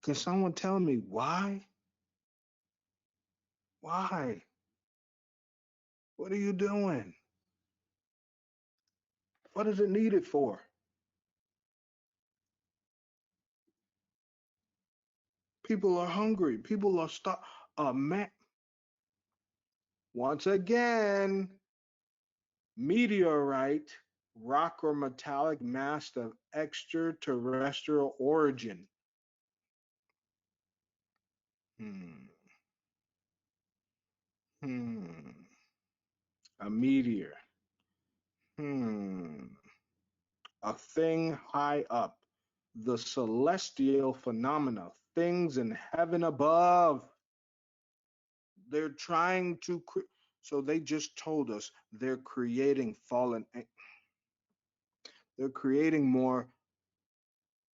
Can someone tell me why? Why? What are you doing? What is it needed for? People are hungry. People are starving. Man, once again, meteorite, rock or metallic mass of extraterrestrial origin. Hmm. Hmm. A meteor. Hmm. A thing high up. The celestial phenomena. Things in heaven above. They're trying to. So they just told us they're creating fallen. They're creating more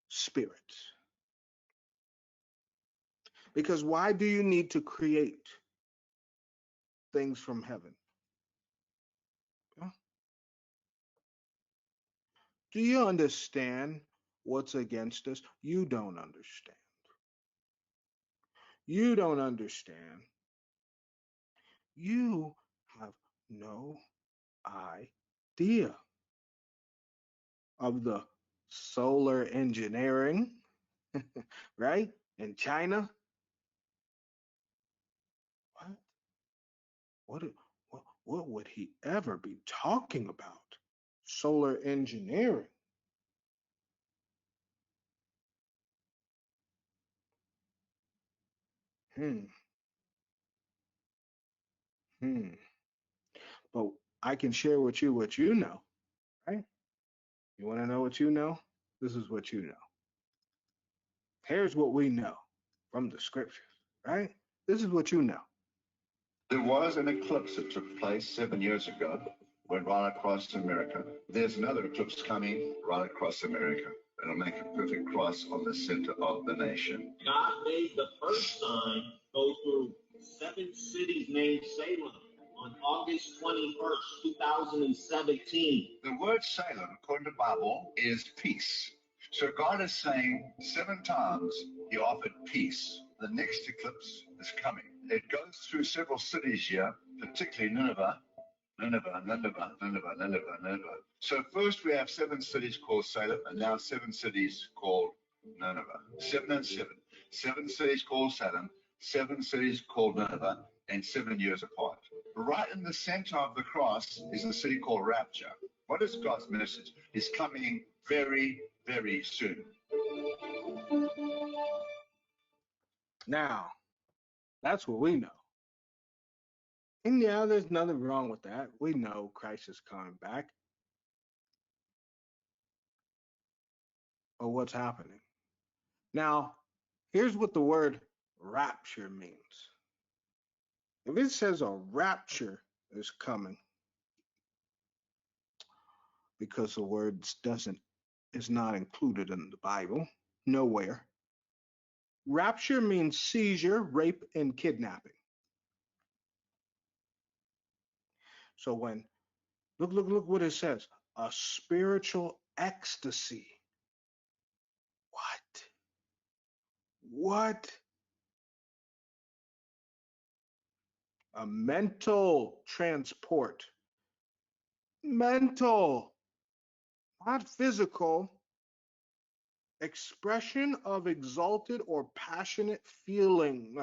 spirits. Because why do you need to create things from heaven? Huh? Do you understand what's against us? You don't understand. You don't understand. You have no idea of the solar engineering, right? In China. What? What, what would he ever be talking about? Solar engineering. Hmm. Hmm. But I can share with you what you know, right? You want to know what you know? This is what you know. Here's what we know from the scriptures, right? This is what you know. There was an eclipse that took place 7 years ago, went right across America. There's another eclipse coming right across America. It'll make a perfect cross on the center of the nation. God made the first sign go through 7 cities named Salem on August 21st, 2017. The word Salem, according to the Bible, is peace. So God is saying 7 times he offered peace. The next eclipse is coming. It goes through several cities here, particularly Nineveh. Nineveh, Nineveh, Nineveh, Nineveh, Nineveh. So first we have 7 cities called Salem, and now 7 cities called Nineveh. 7 and 7. 7 cities called Salem, 7 cities called Nineveh, and 7 years apart. Right in the center of the cross is a city called Rapture. What is God's message? It's coming very, very soon. Now, that's what we know. And yeah, there's nothing wrong with that. We know Christ is coming back. But what's happening? Now, here's what the word rapture means. If it says a rapture is coming, because the words doesn't is not included in the Bible, nowhere. Rapture means seizure, rape, and kidnapping. So when, look what it says, a spiritual ecstasy. What? What? A mental transport. Mental, not physical. Expression of exalted or passionate feeling.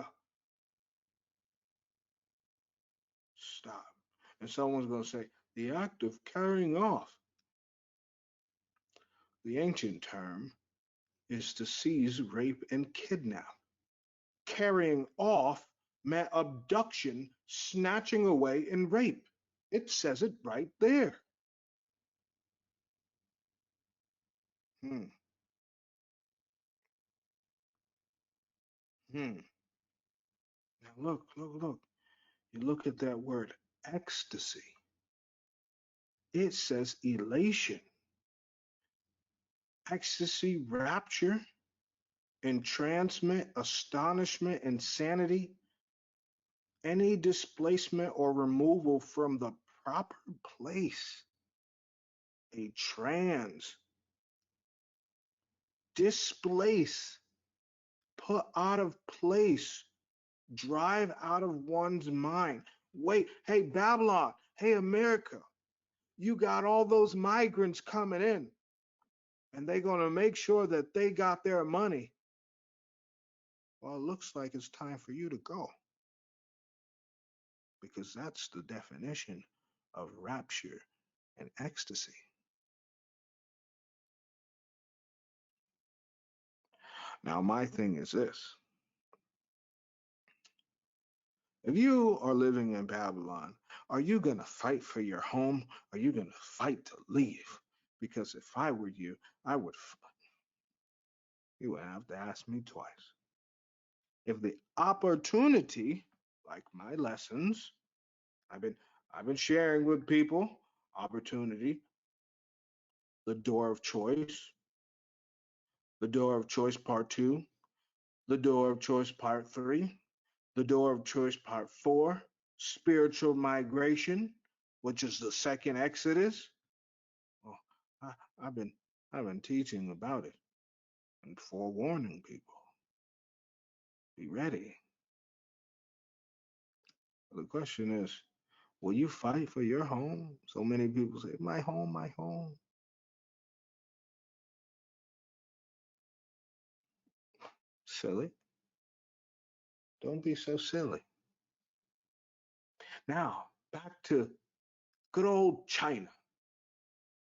Stop. And someone's going to say, the act of carrying off. The ancient term is to seize, rape, and kidnap. Carrying off meant abduction, snatching away, and rape. It says it right there. Hmm. Now look. You look at that word ecstasy. It says elation, ecstasy, rapture, entrancement, astonishment, insanity, any displacement or removal from the proper place, a trance, displace, put out of place, drive out of one's mind. Wait, hey, Babylon, hey, America, you got all those migrants coming in, and they're going to make sure that they got their money. Well, it looks like it's time for you to go, because that's the definition of rapture and ecstasy. Now, my thing is this. If you are living in Babylon, are you going to fight for your home? Are you going to fight to leave? Because if I were you, you would have to ask me twice. If the opportunity, like my lessons, I've been sharing with people, opportunity, the door of choice, the door of choice part 2, the door of choice part 3, the door of choice part 4, spiritual migration, which is the second Exodus. Well, I've been teaching about it and forewarning people. Be ready. The question is, will you fight for your home? So many people say, my home, my home. Silly. Don't be so silly. Now, back to good old China.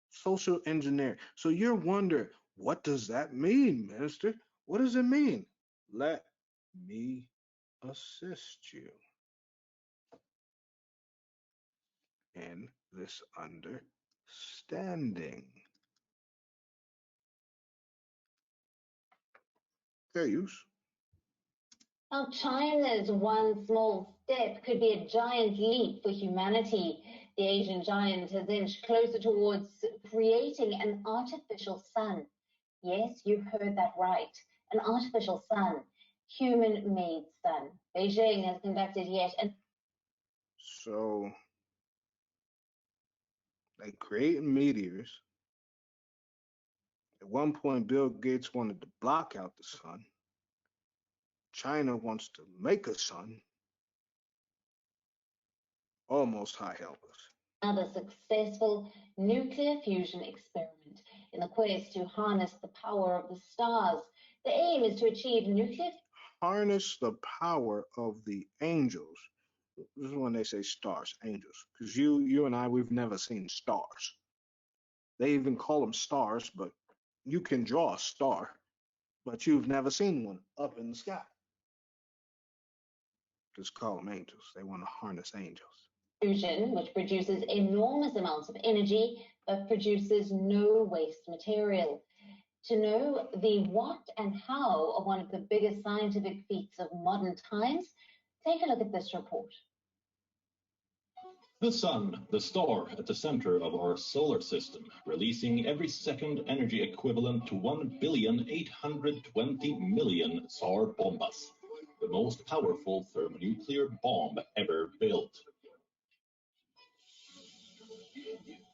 Social engineering. So you're wondering, what does that mean, Minister? What does it mean? Let me assist you in this understanding. Fair use. Now, China's one small step could be a giant leap for humanity. The Asian giant has inched closer towards creating an artificial sun. Yes, you've heard that right. An artificial sun, human-made sun. Beijing has conducted yet an... So they create meteors. At one point, Bill Gates wanted to block out the sun. China wants to make a sun. Almost High help us. Another successful nuclear fusion experiment in the quest to harness the power of the stars. The aim is to achieve nuclear... Harness the power of the angels. This is when they say stars, angels. Because you and I, we've never seen stars. They even call them stars, but you can draw a star, but you've never seen one up in the sky. Just call them angels. They want to harness angels. Fusion, which produces enormous amounts of energy, but produces no waste material. To know the what and how of one of the biggest scientific feats of modern times, take a look at this report. The sun, the star at the center of our solar system, releasing every second energy equivalent to 1,820,000,000 Tsar bombas, the most powerful thermonuclear bomb ever built.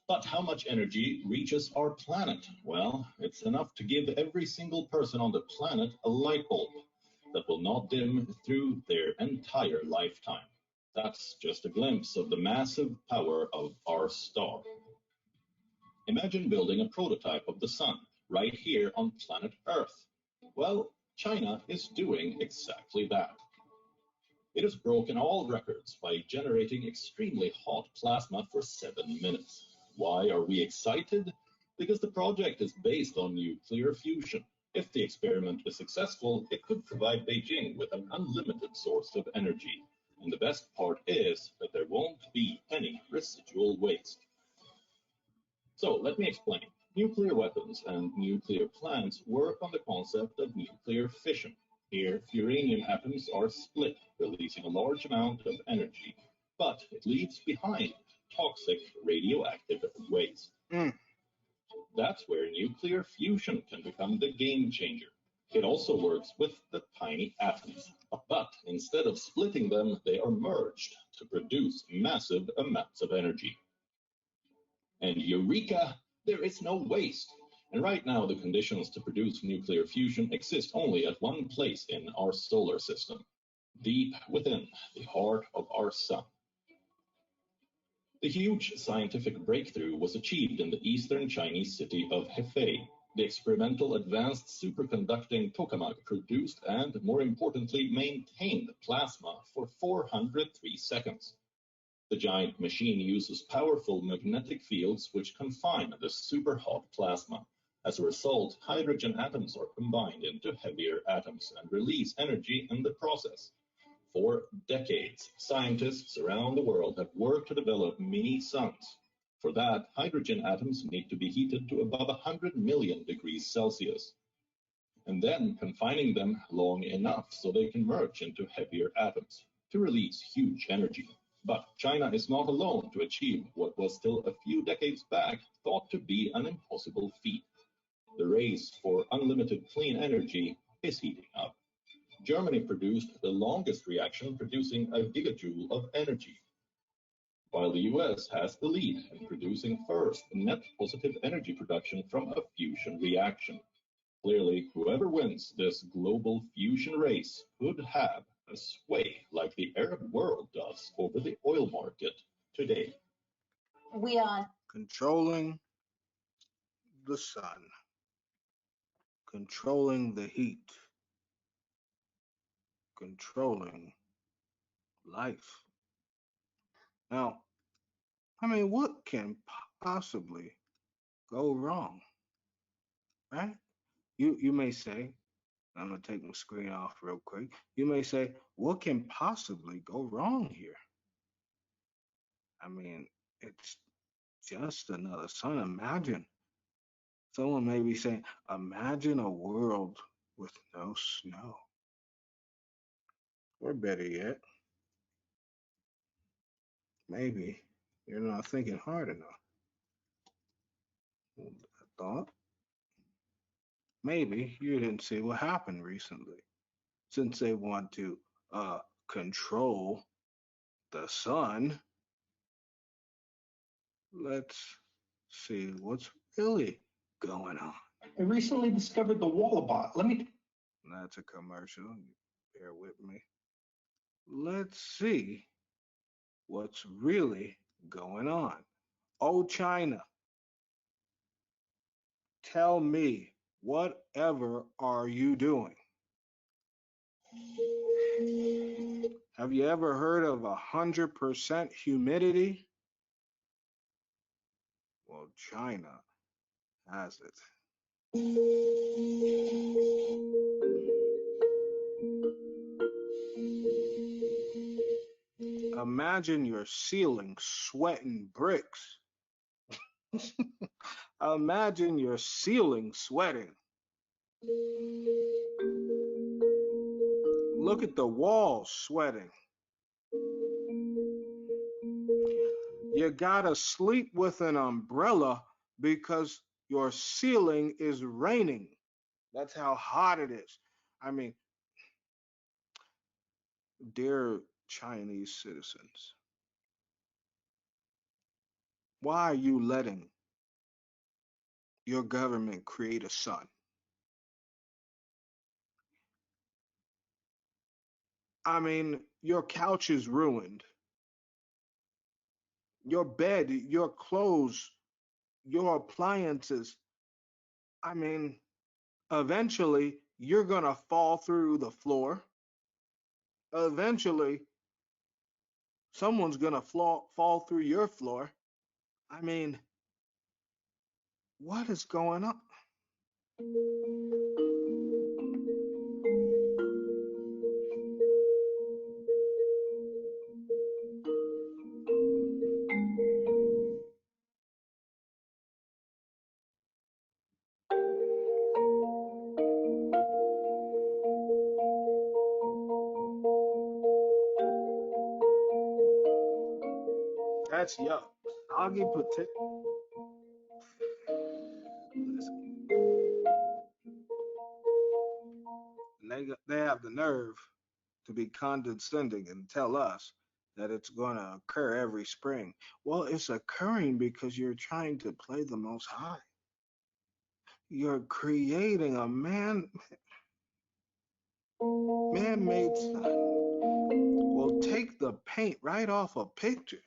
But how much energy reaches our planet? Well, it's enough to give every single person on the planet a light bulb that will not dim through their entire lifetime. That's just a glimpse of the massive power of our star. Imagine building a prototype of the sun right here on planet Earth. Well, China is doing exactly that. It has broken all records by generating extremely hot plasma for 7 minutes. Why are we excited? Because the project is based on nuclear fusion. If the experiment is successful, it could provide Beijing with an unlimited source of energy. And the best part is that there won't be any residual waste. So let me explain. Nuclear weapons and nuclear plants work on the concept of nuclear fission. Here, uranium atoms are split, releasing a large amount of energy, but it leaves behind toxic radioactive waste. That's where nuclear fusion can become the game changer. It also works with the tiny atoms, but instead of splitting them, they are merged to produce massive amounts of energy. And eureka, there is no waste. And right now, the conditions to produce nuclear fusion exist only at one place in our solar system, deep within the heart of our sun. The huge scientific breakthrough was achieved in the eastern Chinese city of Hefei. The experimental advanced superconducting tokamak produced and, more importantly, maintained plasma for 403 seconds. The giant machine uses powerful magnetic fields which confine the superhot plasma. As a result, hydrogen atoms are combined into heavier atoms and release energy in the process. For decades, scientists around the world have worked to develop mini-suns. For that, hydrogen atoms need to be heated to above 100 million degrees Celsius, and then confining them long enough so they can merge into heavier atoms to release huge energy. But China is not alone to achieve what was still a few decades back thought to be an impossible feat. The race for unlimited clean energy is heating up. Germany produced the longest reaction, producing a gigajoule of energy, while the US has the lead in producing first net positive energy production from a fusion reaction. Clearly, whoever wins this global fusion race could have a sway like the Arab world does over the oil market today. We are controlling the sun, controlling the heat, controlling life. Now, I mean, what can possibly go wrong, right? You may say, I'm gonna take my screen off real quick. You may say, what can possibly go wrong here? I mean, it's just another sun. Imagine. Someone may be saying, imagine a world with no snow. Or better yet, maybe you're not thinking hard enough. I thought maybe you didn't see what happened recently. Since they want to control the sun, let's see what's really going on. I recently discovered the Wallaby. That's a commercial. Bear with me. Let's see what's really going on. Oh, China, tell me, whatever are you doing? Have you ever heard of 100% humidity? Well, China has it. Imagine your ceiling sweating bricks. Imagine your ceiling sweating. Look at the walls sweating. You gotta sleep with an umbrella because your ceiling is raining. That's how hot it is. I mean, dear Chinese citizens, why are you letting your government create a sun? I mean, your couch is ruined. Your bed, your clothes, your appliances. I mean, eventually you're going to fall through the floor. Eventually, someone's going to fall through your floor. I mean, what is going on? That's yuck. Augie potato. They have the nerve to be condescending and tell us that it's going to occur every spring. Well, it's occurring because you're trying to play the most high. You're creating a man-made sun. Well, take the paint right off of pictures.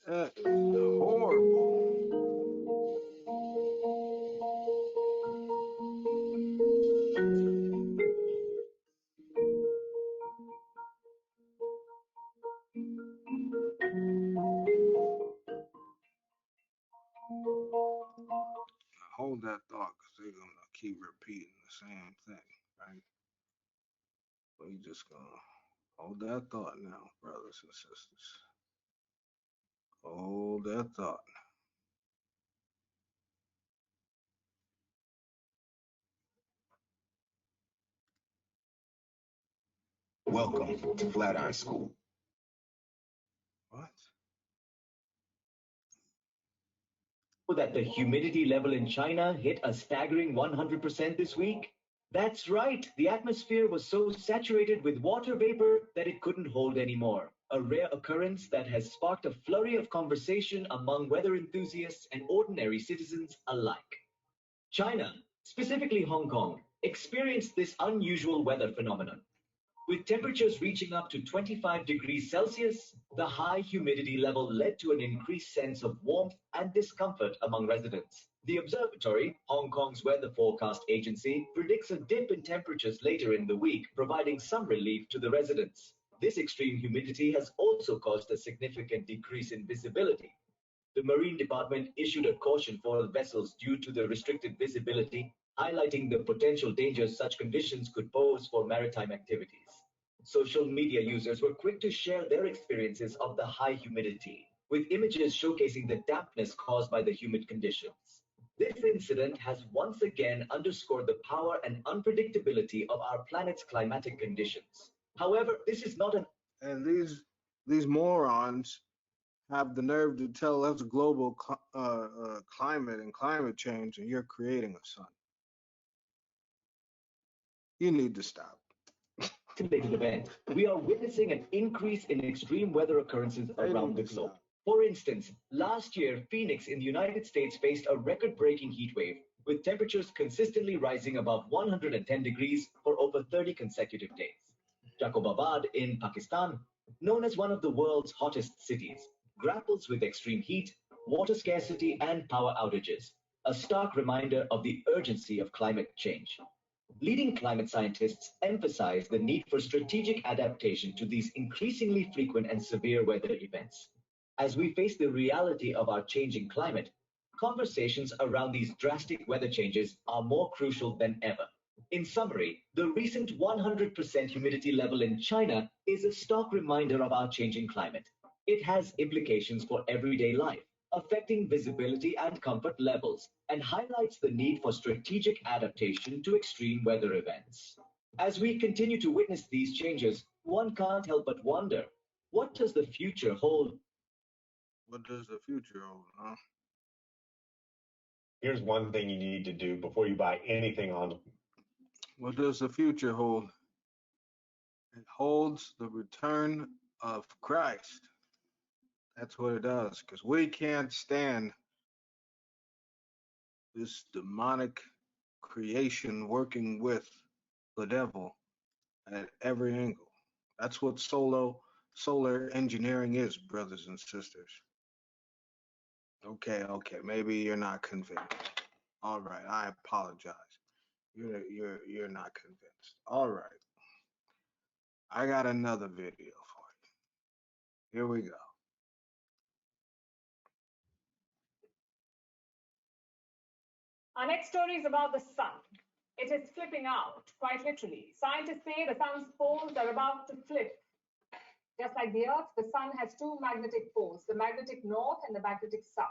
That is horrible. Hold that thought because they're going to keep repeating the same thing, right? We just going to hold that thought now, brothers and sisters. Hold that thought. Welcome to Flatiron School. What? That the humidity level in China hit a staggering 100% this week? That's right, the atmosphere was so saturated with water vapor that it couldn't hold anymore. A rare occurrence that has sparked a flurry of conversation among weather enthusiasts and ordinary citizens alike. China, specifically Hong Kong, experienced this unusual weather phenomenon. With temperatures reaching up to 25 degrees Celsius, the high humidity level led to an increased sense of warmth and discomfort among residents. The observatory, Hong Kong's weather forecast agency, predicts a dip in temperatures later in the week, providing some relief to the residents. This extreme humidity has also caused a significant decrease in visibility. The Marine Department issued a caution for vessels due to the restricted visibility, highlighting the potential dangers such conditions could pose for maritime activities. Social media users were quick to share their experiences of the high humidity, with images showcasing the dampness caused by the humid conditions. This incident has once again underscored the power and unpredictability of our planet's climatic conditions. However, this is not an... And these morons have the nerve to tell us global climate and climate change, and you're creating a sun. You need to stop. Isolated event. We are witnessing an increase in extreme weather occurrences around the globe. For instance, last year, Phoenix in the United States faced a record-breaking heat wave, with temperatures consistently rising above 110 degrees for over 30 consecutive days. Jacobabad in Pakistan, known as one of the world's hottest cities, grapples with extreme heat, water scarcity, and power outages, a stark reminder of the urgency of climate change. Leading climate scientists emphasize the need for strategic adaptation to these increasingly frequent and severe weather events. As we face the reality of our changing climate, conversations around these drastic weather changes are more crucial than ever. In summary, the recent 100% humidity level in China is a stark reminder of our changing climate. It has implications for everyday life, affecting visibility and comfort levels, and highlights the need for strategic adaptation to extreme weather events. As we continue to witness these changes, one can't help but wonder, what does the future hold? What does the future hold, huh? Here's one thing you need to do before you buy anything on. What does the future hold? It holds the return of Christ. That's what it does, because we can't stand this demonic creation working with the devil at every angle. That's what solar engineering is, brothers and sisters. Okay, maybe you're not convinced. All right, I apologize. You're not convinced. All right. I got another video for you. Here we go. Our next story is about the sun. It is flipping out, quite literally. Scientists say the sun's poles are about to flip. Just like the Earth, the sun has two magnetic poles, the magnetic north and the magnetic south.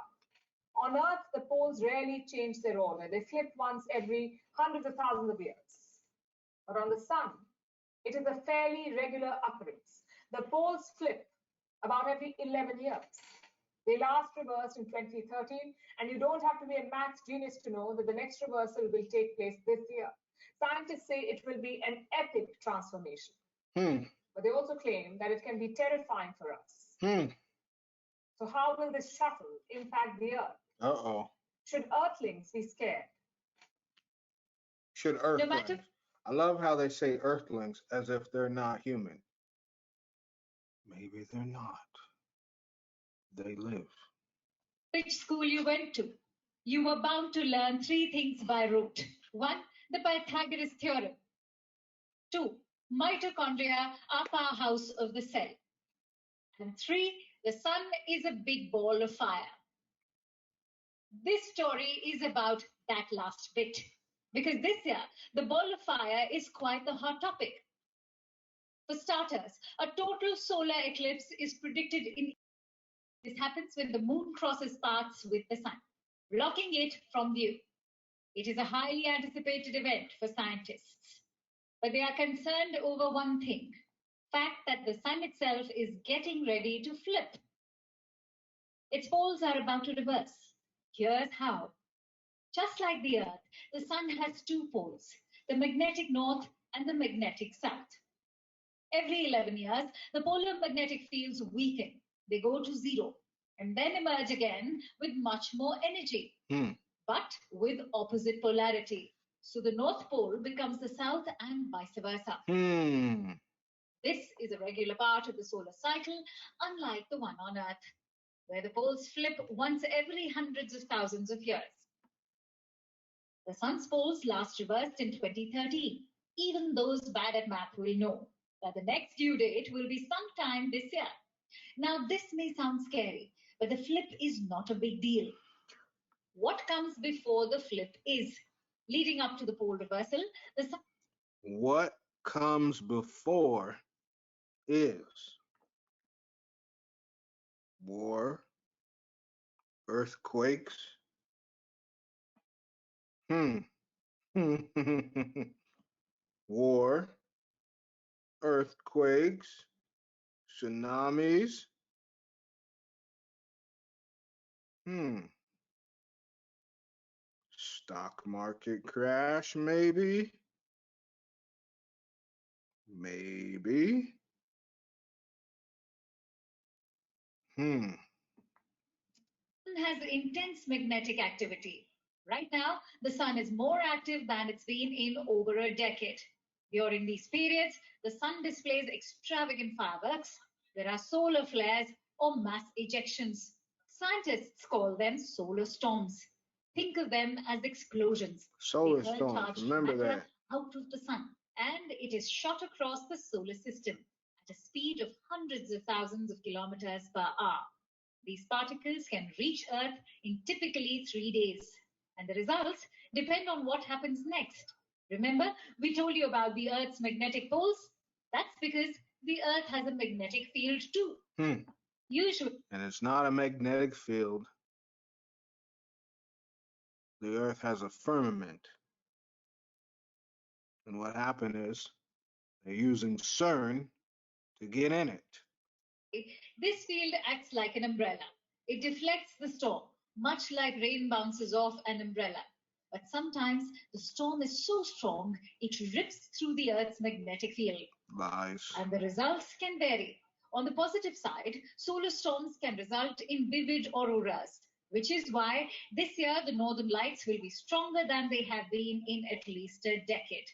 On Earth, the poles rarely change their order. They flip once every hundreds of thousands of years. But on the sun, it is a fairly regular occurrence. The poles flip about every 11 years. They last reversed in 2013, and you don't have to be a maths genius to know that the next reversal will take place this year. Scientists say it will be an epic transformation. But they also claim that it can be terrifying for us. So how will this shuttle impact the Earth? Uh-oh. Should Earthlings be scared? Should Earthlings? I love how they say Earthlings as if they're not human. Maybe they're not. They live. Which school you went to? You were bound to learn three things by rote. 1, the Pythagoras theorem. 2, mitochondria are powerhouse of the cell. And 3, the sun is a big ball of fire. This story is about that last bit, because this year, the ball of fire is quite the hot topic. For starters, a total solar eclipse is predicted in. This happens when the moon crosses paths with the sun, blocking it from view. It is a highly anticipated event for scientists, but they are concerned over one thing, fact that the sun itself is getting ready to flip. Its poles are about to reverse. Here's how. Just like the Earth, the sun has two poles, the magnetic north and the magnetic south. Every 11 years, the polar magnetic fields weaken. They go to zero and then emerge again with much more energy, but with opposite polarity. So the North Pole becomes the South and vice versa. This is a regular part of the solar cycle, unlike the one on Earth, where the poles flip once every hundreds of thousands of years. The sun's poles last reversed in 2013. Even those bad at math will know that the next due date will be sometime this year. Now, this may sound scary, but the flip is not a big deal. What comes before the flip is, leading up to the pole reversal, the sun. What comes before is war, earthquakes. War, earthquakes, tsunamis. Stock market crash, maybe? Maybe. Has intense magnetic activity. Right now, the sun is more active than it's been in over a decade. During these periods, the sun displays extravagant fireworks. There are solar flares or mass ejections. Scientists call them solar storms. Think of them as explosions. Solar storms, remember that. Out of the sun, and it is shot across the solar system at a speed of hundreds of thousands of kilometers per hour. These particles can reach Earth in typically 3 days, and the results depend on what happens next. Remember, we told you about the Earth's magnetic poles? That's because the Earth has a magnetic field too. Usually. And it's not a magnetic field. The Earth has a firmament. And what happened is they're using CERN to get in it. This field acts like an umbrella. It deflects the storm, much like rain bounces off an umbrella. But sometimes the storm is so strong, it rips through the Earth's magnetic field. Lies. And the results can vary. On the positive side, solar storms can result in vivid auroras, which is why this year the northern lights will be stronger than they have been in at least a decade.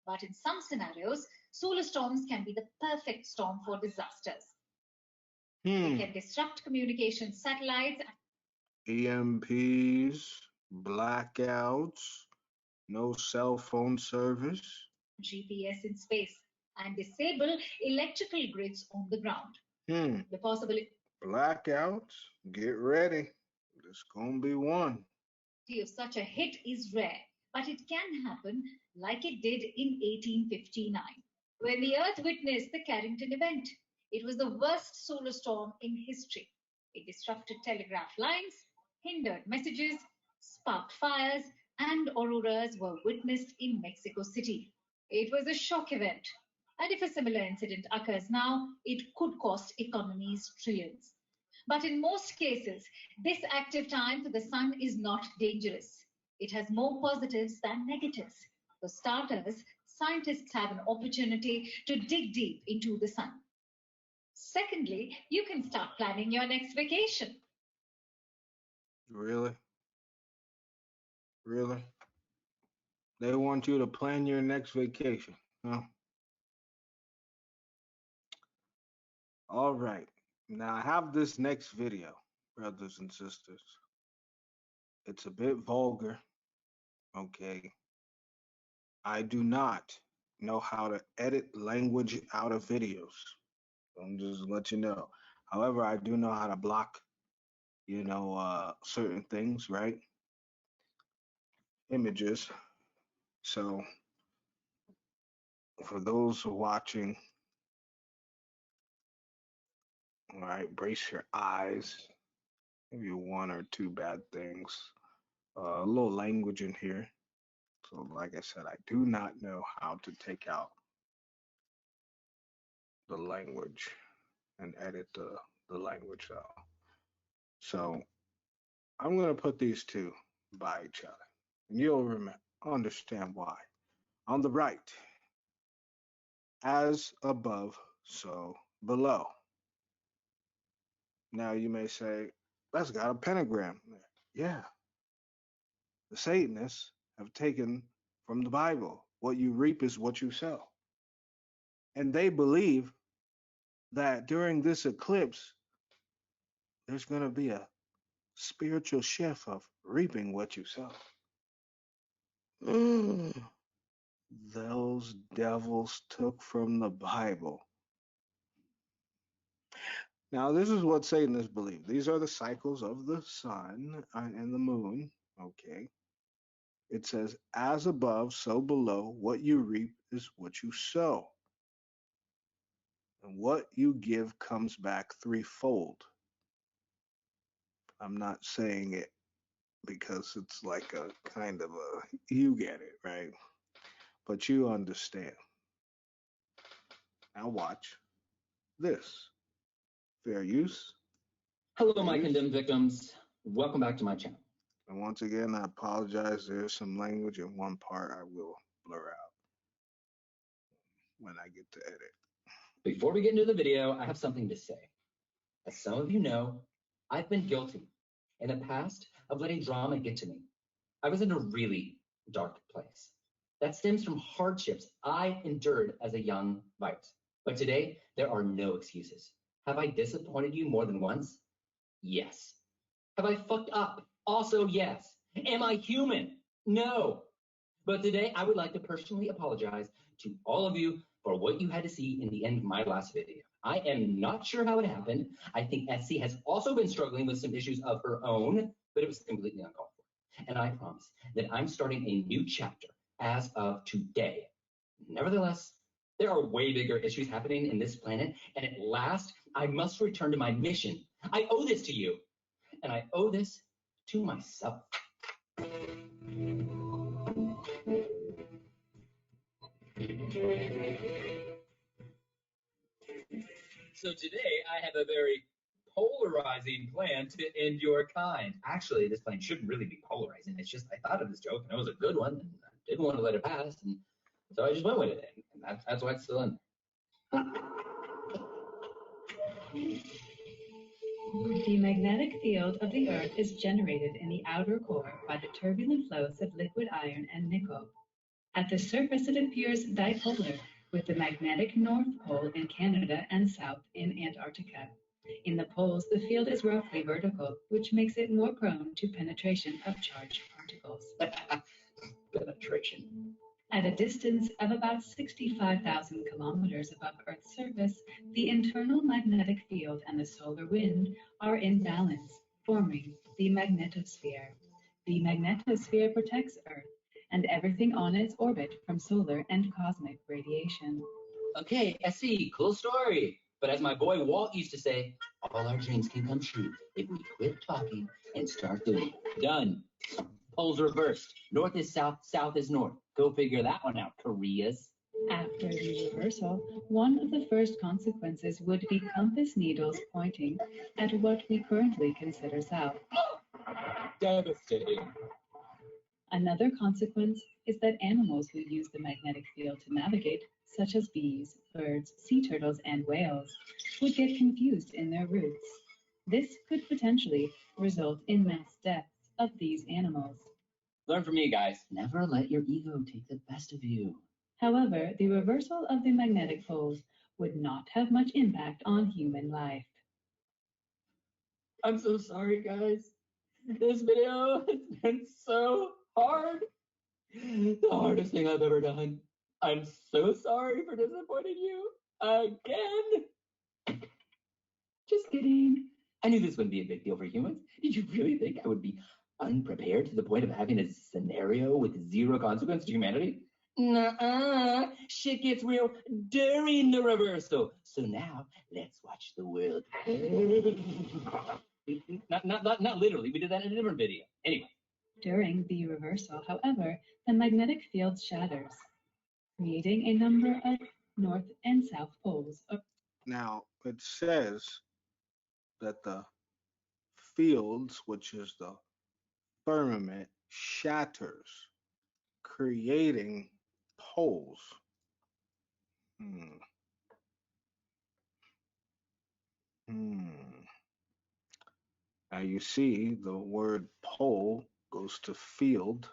But in some scenarios, solar storms can be the perfect storm for disasters. They can disrupt communication satellites. EMPs, blackouts, no cell phone service. GPS in space and disable electrical grids on the ground. The possibility Blackouts, get ready. There's gonna be one. of such a hit is rare, but it can happen like it did in 1859, when the Earth witnessed the Carrington event. It was the worst solar storm in history. It disrupted telegraph lines, hindered messages, sparked fires, and auroras were witnessed in Mexico City. It was a shock event. And if a similar incident occurs now, it could cost economies trillions. But in most cases, this active time for the sun is not dangerous. It has more positives than negatives. For starters, scientists have an opportunity to dig deep into the sun. Secondly, you can start planning your next vacation. Really? Really? They want you to plan your next vacation, huh? All right. Now I have this next video, brothers and sisters. It's a bit vulgar, okay? I do not know how to edit language out of videos. I'm just let you know. However, I do know how to block, certain things, right? Images. So for those watching, all right, brace your eyes. Maybe one or two bad things. A little language in here. So, like I said, I do not know how to take out the language and edit the language out. So, I'm going to put these two by each other. And you'll understand why. On the right, as above, so below. Now, you may say, that's got a pentagram there. Yeah. The Satanists have taken from the Bible, what you reap is what you sow. And they believe that during this eclipse, there's going to be a spiritual shift of reaping what you sow. Those devils took from the Bible. Now, this is what Satanists believe. These are the cycles of the sun and the moon. Okay. It says, as above, so below, what you reap is what you sow. And what you give comes back threefold. I'm not saying it because it's like a kind of you get it, right? But you understand. Now watch this. Fair use. Hello, my condemned victims. Welcome back to my channel. And once again, I apologize. There's some language in one part I will blur out when I get to edit. Before we get into the video, I have something to say. As some of you know, I've been guilty in the past of letting drama get to me. I was in a really dark place. That stems from hardships I endured as a young wight. But today, there are no excuses. Have I disappointed you more than once? Yes. Have I fucked up? Also, yes. Am I human? No. But today, I would like to personally apologize to all of you for what you had to see in the end of my last video. I am not sure how it happened. I think SC has also been struggling with some issues of her own, but it was completely uncalled for. And I promise that I'm starting a new chapter as of today. Nevertheless, there are way bigger issues happening in this planet, and at last, I must return to my mission. I owe this to you, and I owe this to myself. So today, I have a very polarizing plan to end your kind. Actually, this plan shouldn't really be polarizing. It's just I thought of this joke, and it was a good one, and I didn't want to let it pass, and so I just went with it, and that's why it's still in. The magnetic field of the Earth is generated in the outer core by the turbulent flows of liquid iron and nickel. At the surface, it appears dipolar, with the magnetic North Pole in Canada and South in Antarctica. In the poles, the field is roughly vertical, which makes it more prone to penetration of charged particles. Penetration. At a distance of about 65,000 kilometers above Earth's surface, the internal magnetic field and the solar wind are in balance, forming the magnetosphere. The magnetosphere protects Earth and everything on its orbit from solar and cosmic radiation. Okay, I see. Cool story. But as my boy Walt used to say, all our dreams can come true if we quit talking and start doing. Done. Poles reversed. North is south, south is north. Go figure that one out, Koreas. After the reversal, one of the first consequences would be compass needles pointing at what we currently consider south. Devastating. Another consequence is that animals who use the magnetic field to navigate, such as bees, birds, sea turtles, and whales, would get confused in their routes. This could potentially result in mass deaths of these animals. Learn from me, guys. Never let your ego take the best of you. However, the reversal of the magnetic poles would not have much impact on human life. I'm so sorry, guys. This video has been so hard. The hardest thing I've ever done. I'm so sorry for disappointing you again. Just kidding. I knew this wouldn't be a big deal for humans. Did you really think I would be unprepared to the point of having a scenario with zero consequence to humanity? Nuh-uh. Shit gets real during the reversal. So now, let's watch the world. Not literally. We did that in a different video. Anyway. During the reversal, however, the magnetic field shatters, creating a number of north and south poles. Now, it says that the fields, which is the firmament, shatters, creating poles. Now you see the word pole goes to field,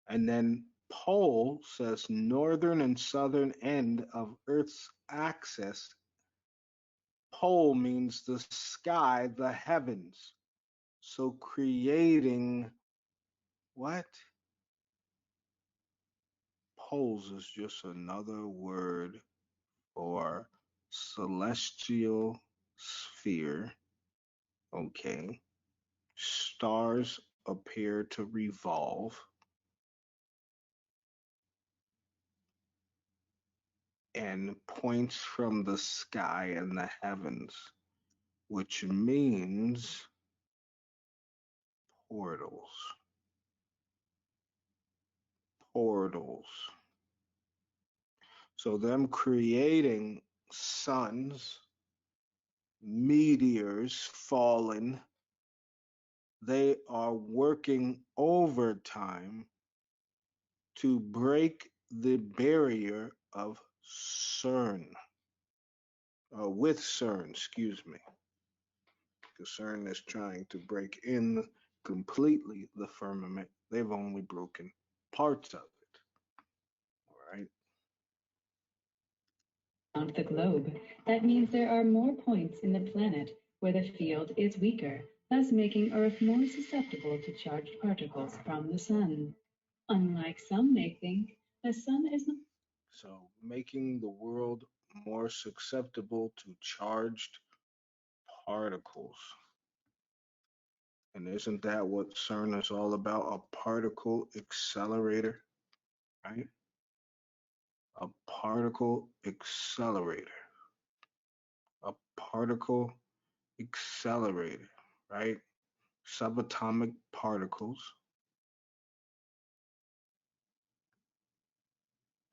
and then pole says northern and southern end of Earth's axis. Pole means the sky, the heavens. So creating what? Poles is just another word for celestial sphere. Okay. Stars appear to revolve. And points from the sky and the heavens, which means portals. Portals. So them creating suns, meteors falling, they are working overtime to break the barrier of CERN. With CERN, excuse me. Because CERN is trying to break in completely the firmament. They've only broken parts of it. All right. Around the globe. That means there are more points in the planet where the field is weaker, thus making Earth more susceptible to charged particles from the sun. Unlike some may think, the sun is not. So making the world more susceptible to charged particles. And isn't that what CERN is all about? A particle accelerator, right? A particle accelerator. A particle accelerator, right? Subatomic particles.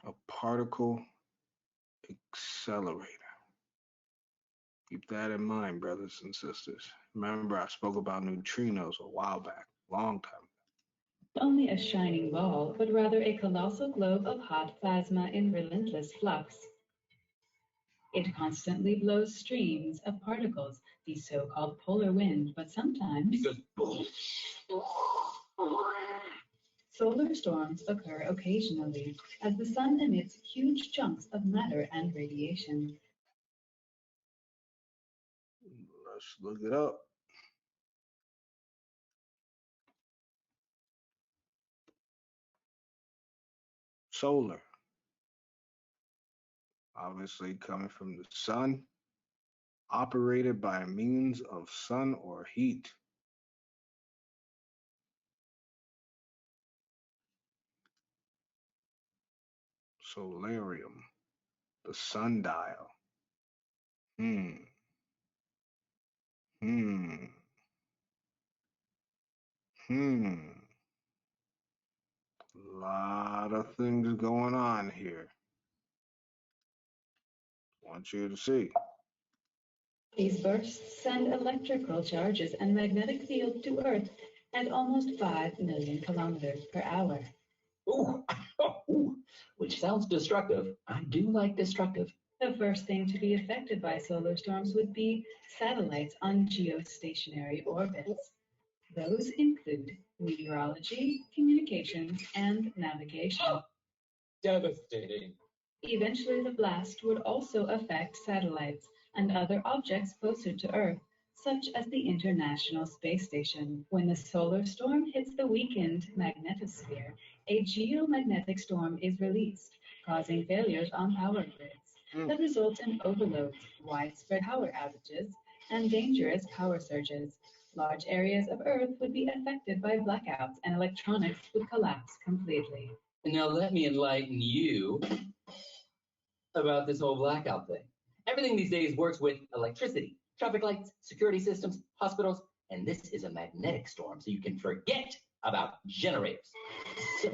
A particle accelerator. Keep that in mind, brothers and sisters. Remember, I spoke about neutrinos a while back, long time. Only a shining ball, but rather a colossal globe of hot plasma in relentless flux. It constantly blows streams of particles, the so-called polar wind, but sometimes solar storms occur occasionally as the sun emits huge chunks of matter and radiation. Let's look it up. Solar, obviously coming from the sun, operated by means of sun or heat. Solarium, the sundial. Hmm. Hmm. Hmm. Lot of things going on here. Want you to see. These bursts send electrical charges and magnetic field to Earth at almost 5 million kilometers per hour. Ooh, ooh, which sounds destructive. I do like destructive. The first thing to be affected by solar storms would be satellites on geostationary orbits. Those include meteorology, communications, and navigation. Devastating. Eventually, the blast would also affect satellites and other objects closer to Earth, such as the International Space Station. When the solar storm hits the weakened magnetosphere, a geomagnetic storm is released, causing failures on power grids that result in overloads, widespread power outages, and dangerous power surges. Large areas of Earth would be affected by blackouts and electronics would collapse completely. Now let me enlighten you about this whole blackout thing. Everything these days works with electricity, traffic lights, security systems, hospitals, and this is a magnetic storm, so you can forget about generators. So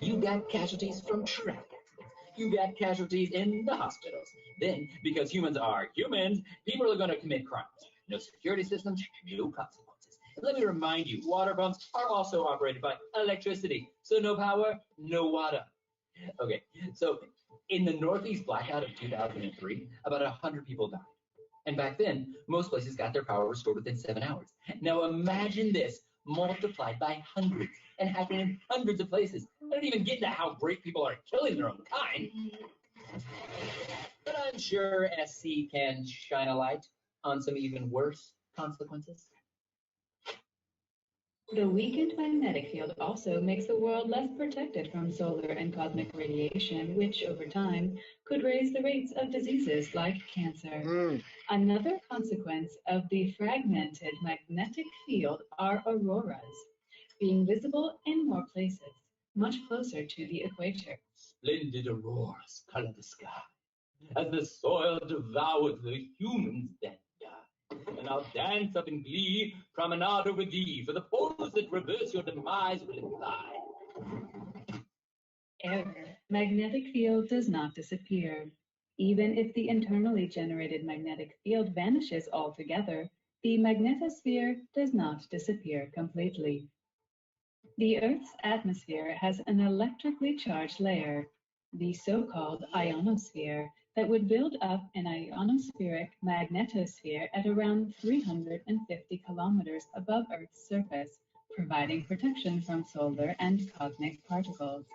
you got casualties from traffic accidents. You got casualties in the hospitals. Then, because humans are humans, people are going to commit crimes. No security systems, no consequences. And let me remind you, water pumps are also operated by electricity. So no power, no water. Okay, so in the Northeast blackout of 2003, about 100 people died. And back then, most places got their power restored within 7 hours. Now imagine this multiplied by hundreds and happening in hundreds of places. I don't even get into how great people are at killing their own kind. But I'm sure SC can shine a light on some even worse consequences. The weakened magnetic field also makes the world less protected from solar and cosmic radiation, which over time could raise the rates of diseases like cancer. Another consequence of the fragmented magnetic field are auroras, being visible in more places, much closer to the equator. Splendid auroras color the sky as the soil devours the humans that die. And I'll dance up in glee, promenade over thee, for the pose that reverse your demise will imply. Error. Magnetic field does not disappear. Even if the internally generated magnetic field vanishes altogether, the magnetosphere does not disappear completely. The Earth's atmosphere has an electrically charged layer, the so-called ionosphere, that would build up an ionospheric magnetosphere at around 350 kilometers above Earth's surface, providing protection from solar and cosmic particles.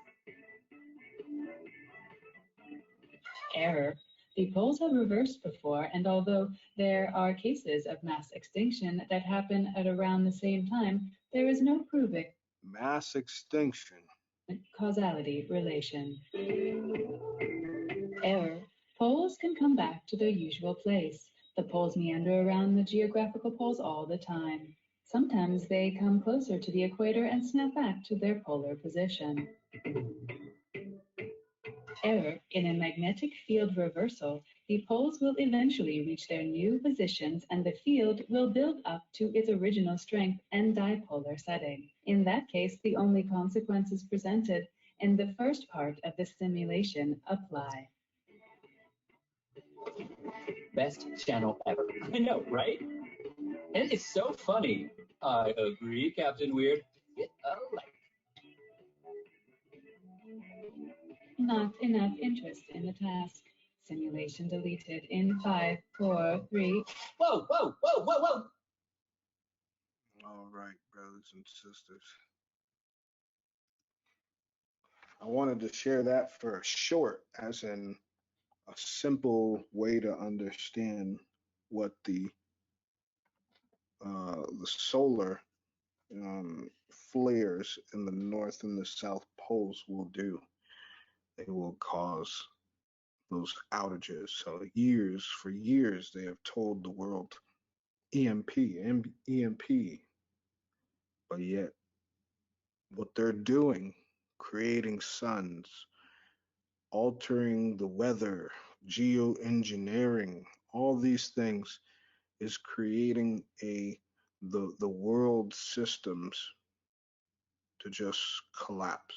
Error. The poles have reversed before, and although there are cases of mass extinction that happen at around the same time, there is no proving mass extinction causality relation. Error. Poles can come back to their usual place. The poles meander around the geographical poles all the time. Sometimes they come closer to the equator and snap back to their polar position. Error in a magnetic field reversal, the poles will eventually reach their new positions and the field will build up to its original strength and dipolar setting. In that case, the only consequences presented in the first part of the simulation apply. Best channel ever. I know, right? And it's so funny. I agree, Captain Weird. Not enough interest in the task. Simulation deleted in 5, 4, 3. Whoa, whoa, whoa, whoa, whoa! All right, brothers and sisters. I wanted to share that for a short, as in a simple way to understand what the solar flares in the north and the south poles will do. They will cause those outages. So for years, they have told the world EMP, but yet what they're doing, creating suns, altering the weather, geoengineering, all these things is creating the world systems to just collapse.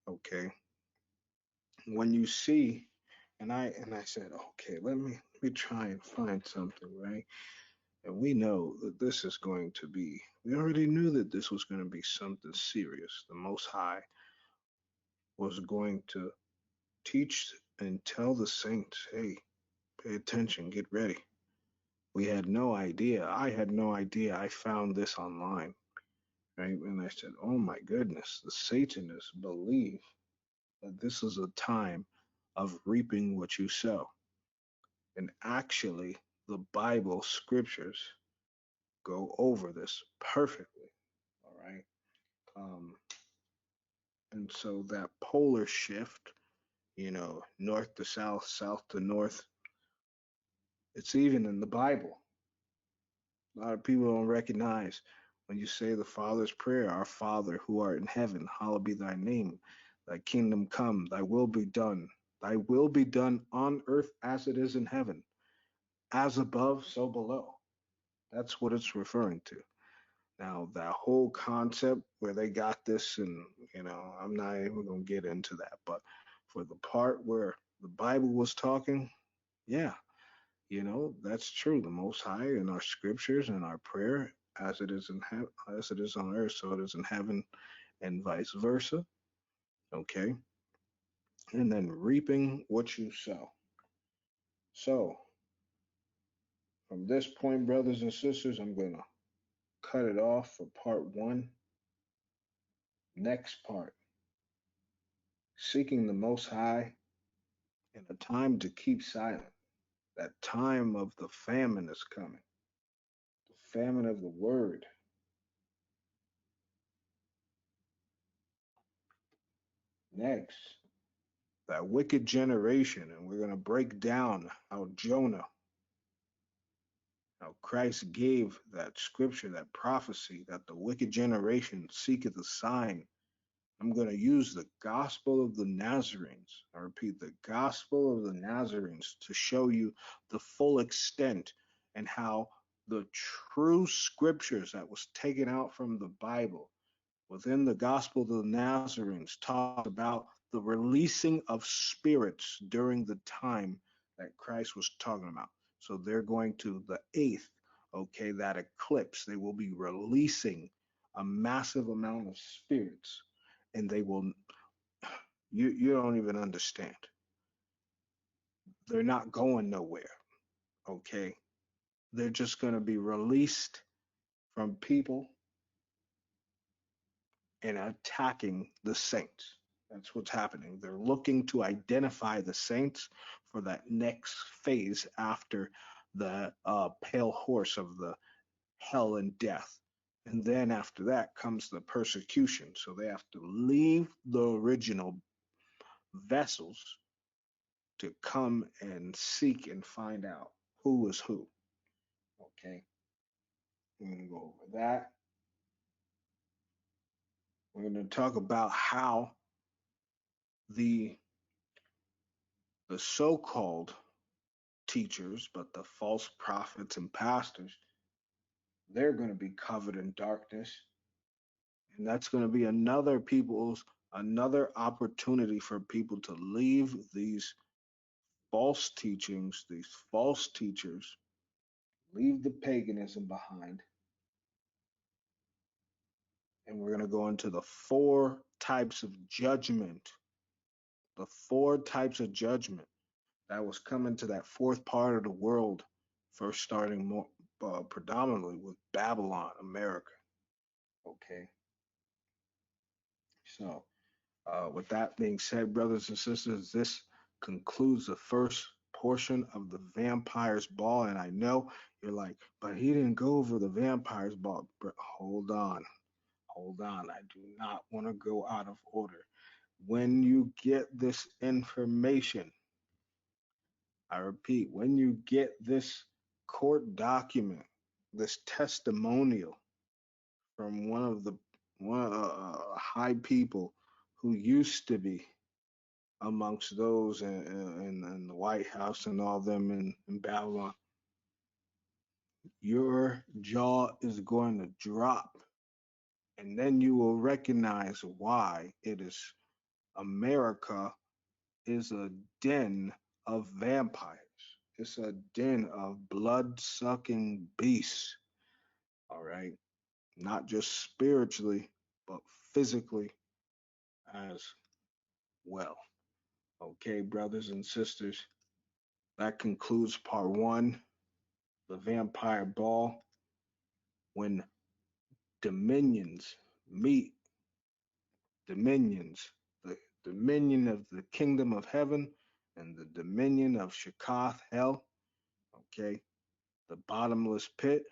Okay. When you see, and I said, okay, let me try and find something, right? And we know that this is going to be, we already knew that this was going to be something serious. The Most High was going to teach and tell the saints, hey, pay attention, get ready. We had no idea. I had no idea. I found this online, right? And I said, oh my goodness, the Satanists believe that this is a time of reaping what you sow. And actually, the Bible scriptures go over this perfectly. All right. Um, and so that polar shift, north to south, south to north, it's even in the Bible. A lot of people don't recognize when you say the Father's Prayer, Our Father who art in heaven, hallowed be thy name. Thy kingdom come, thy will be done. Thy will be done on earth as it is in heaven. As above, so below. That's what it's referring to. Now, that whole concept where they got this, and, I'm not even going to get into that. But for the part where the Bible was talking, yeah, that's true. The Most High in our scriptures and our prayer, as it is in heaven, as it is on earth, so it is in heaven, and vice versa. Okay, and then reaping what you sow. So, from this point, brothers and sisters, I'm gonna cut it off for part one. Next part, seeking the Most High in a time to keep silent. That time of the famine is coming. The famine of the word. Next, that wicked generation, and we're going to break down how Christ gave that scripture, that prophecy, that the wicked generation seeketh a sign. I'm going to use the gospel of the Nazarenes. I repeat, the gospel of the Nazarenes to show you the full extent and how the true scriptures that was taken out from the Bible within the gospel of the Nazarenes talk about the releasing of spirits during the time that Christ was talking about. So they're going to the eighth, okay, that eclipse. They will be releasing a massive amount of spirits, and they will, you don't even understand. They're not going nowhere, okay? They're just going to be released from people and attacking the saints. That's what's happening. They're looking to identify the saints for that next phase after the pale horse of the hell and death. And then after that comes the persecution. So they have to leave the original vessels to come and seek and find out who is who. Okay. We're going to go over that. We're going to talk about how the so-called teachers, but the false prophets and pastors, they're going to be covered in darkness. And that's going to be another opportunity for people to leave these false teachings, these false teachers, leave the paganism behind. And we're going to go into the 4 types of judgment, the 4 types of judgment that was coming to that 4th part of the world, first starting more predominantly with Babylon, America. Okay. So, with that being said, brothers and sisters, this concludes the first portion of the Vampire's Ball. And I know you're like, but he didn't go over the Vampire's Ball. Hold on. I do not want to go out of order. When you get this information, I repeat, when you get this court document, this testimonial from one high people who used to be amongst those in the White House and all them in Babylon, your jaw is going to drop. And then you will recognize why it is America is a den of vampires. It's a den of blood-sucking beasts. All right. Not just spiritually, but physically as well. Okay, brothers and sisters, that concludes part 1, the Vampire Ball. When dominions meet dominions, the dominion of the kingdom of heaven and the dominion of Shakath, hell, okay, the bottomless pit,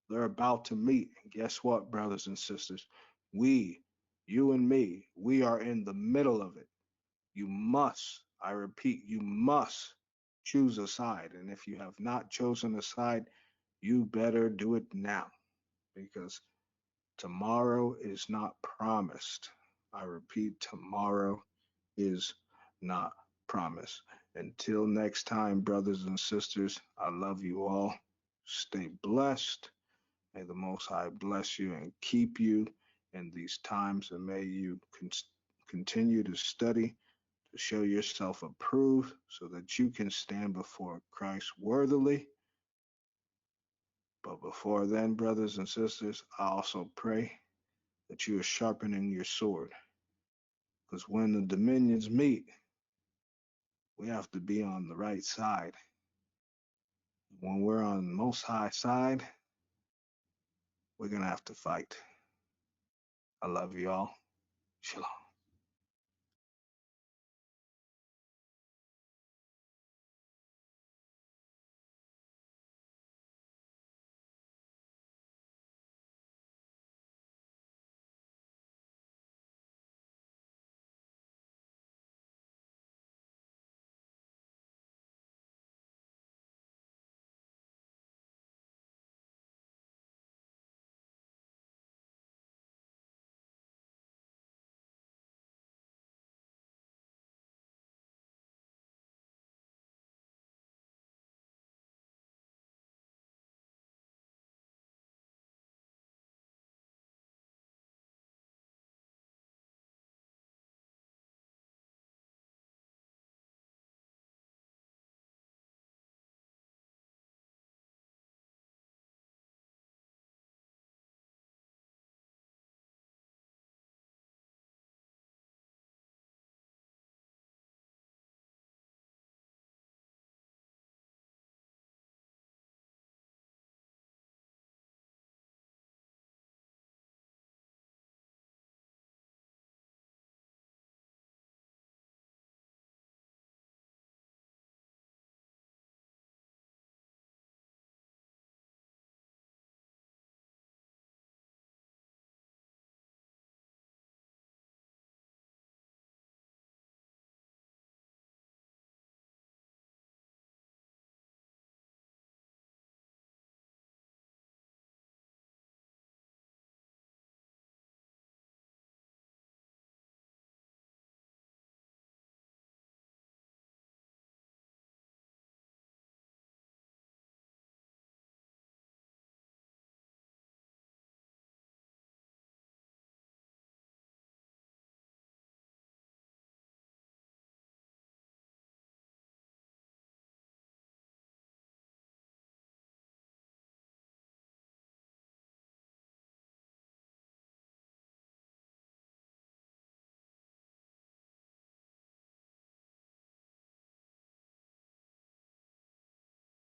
they're about to meet. And guess what, brothers and sisters? You and me, we are in the middle of it. You must, I repeat, you must choose a side. And if you have not chosen a side, you better do it now, because tomorrow is not promised. I repeat, tomorrow is not promised. Until next time, brothers and sisters, I love you all. Stay blessed. May the Most High bless you and keep you in these times, and may you continue to study to show yourself approved so that you can stand before Christ worthily. But before then, brothers and sisters, I also pray that you are sharpening your sword. Because when the dominions meet, we have to be on the right side. When we're on the Most High side, we're going to have to fight. I love you all. Shalom.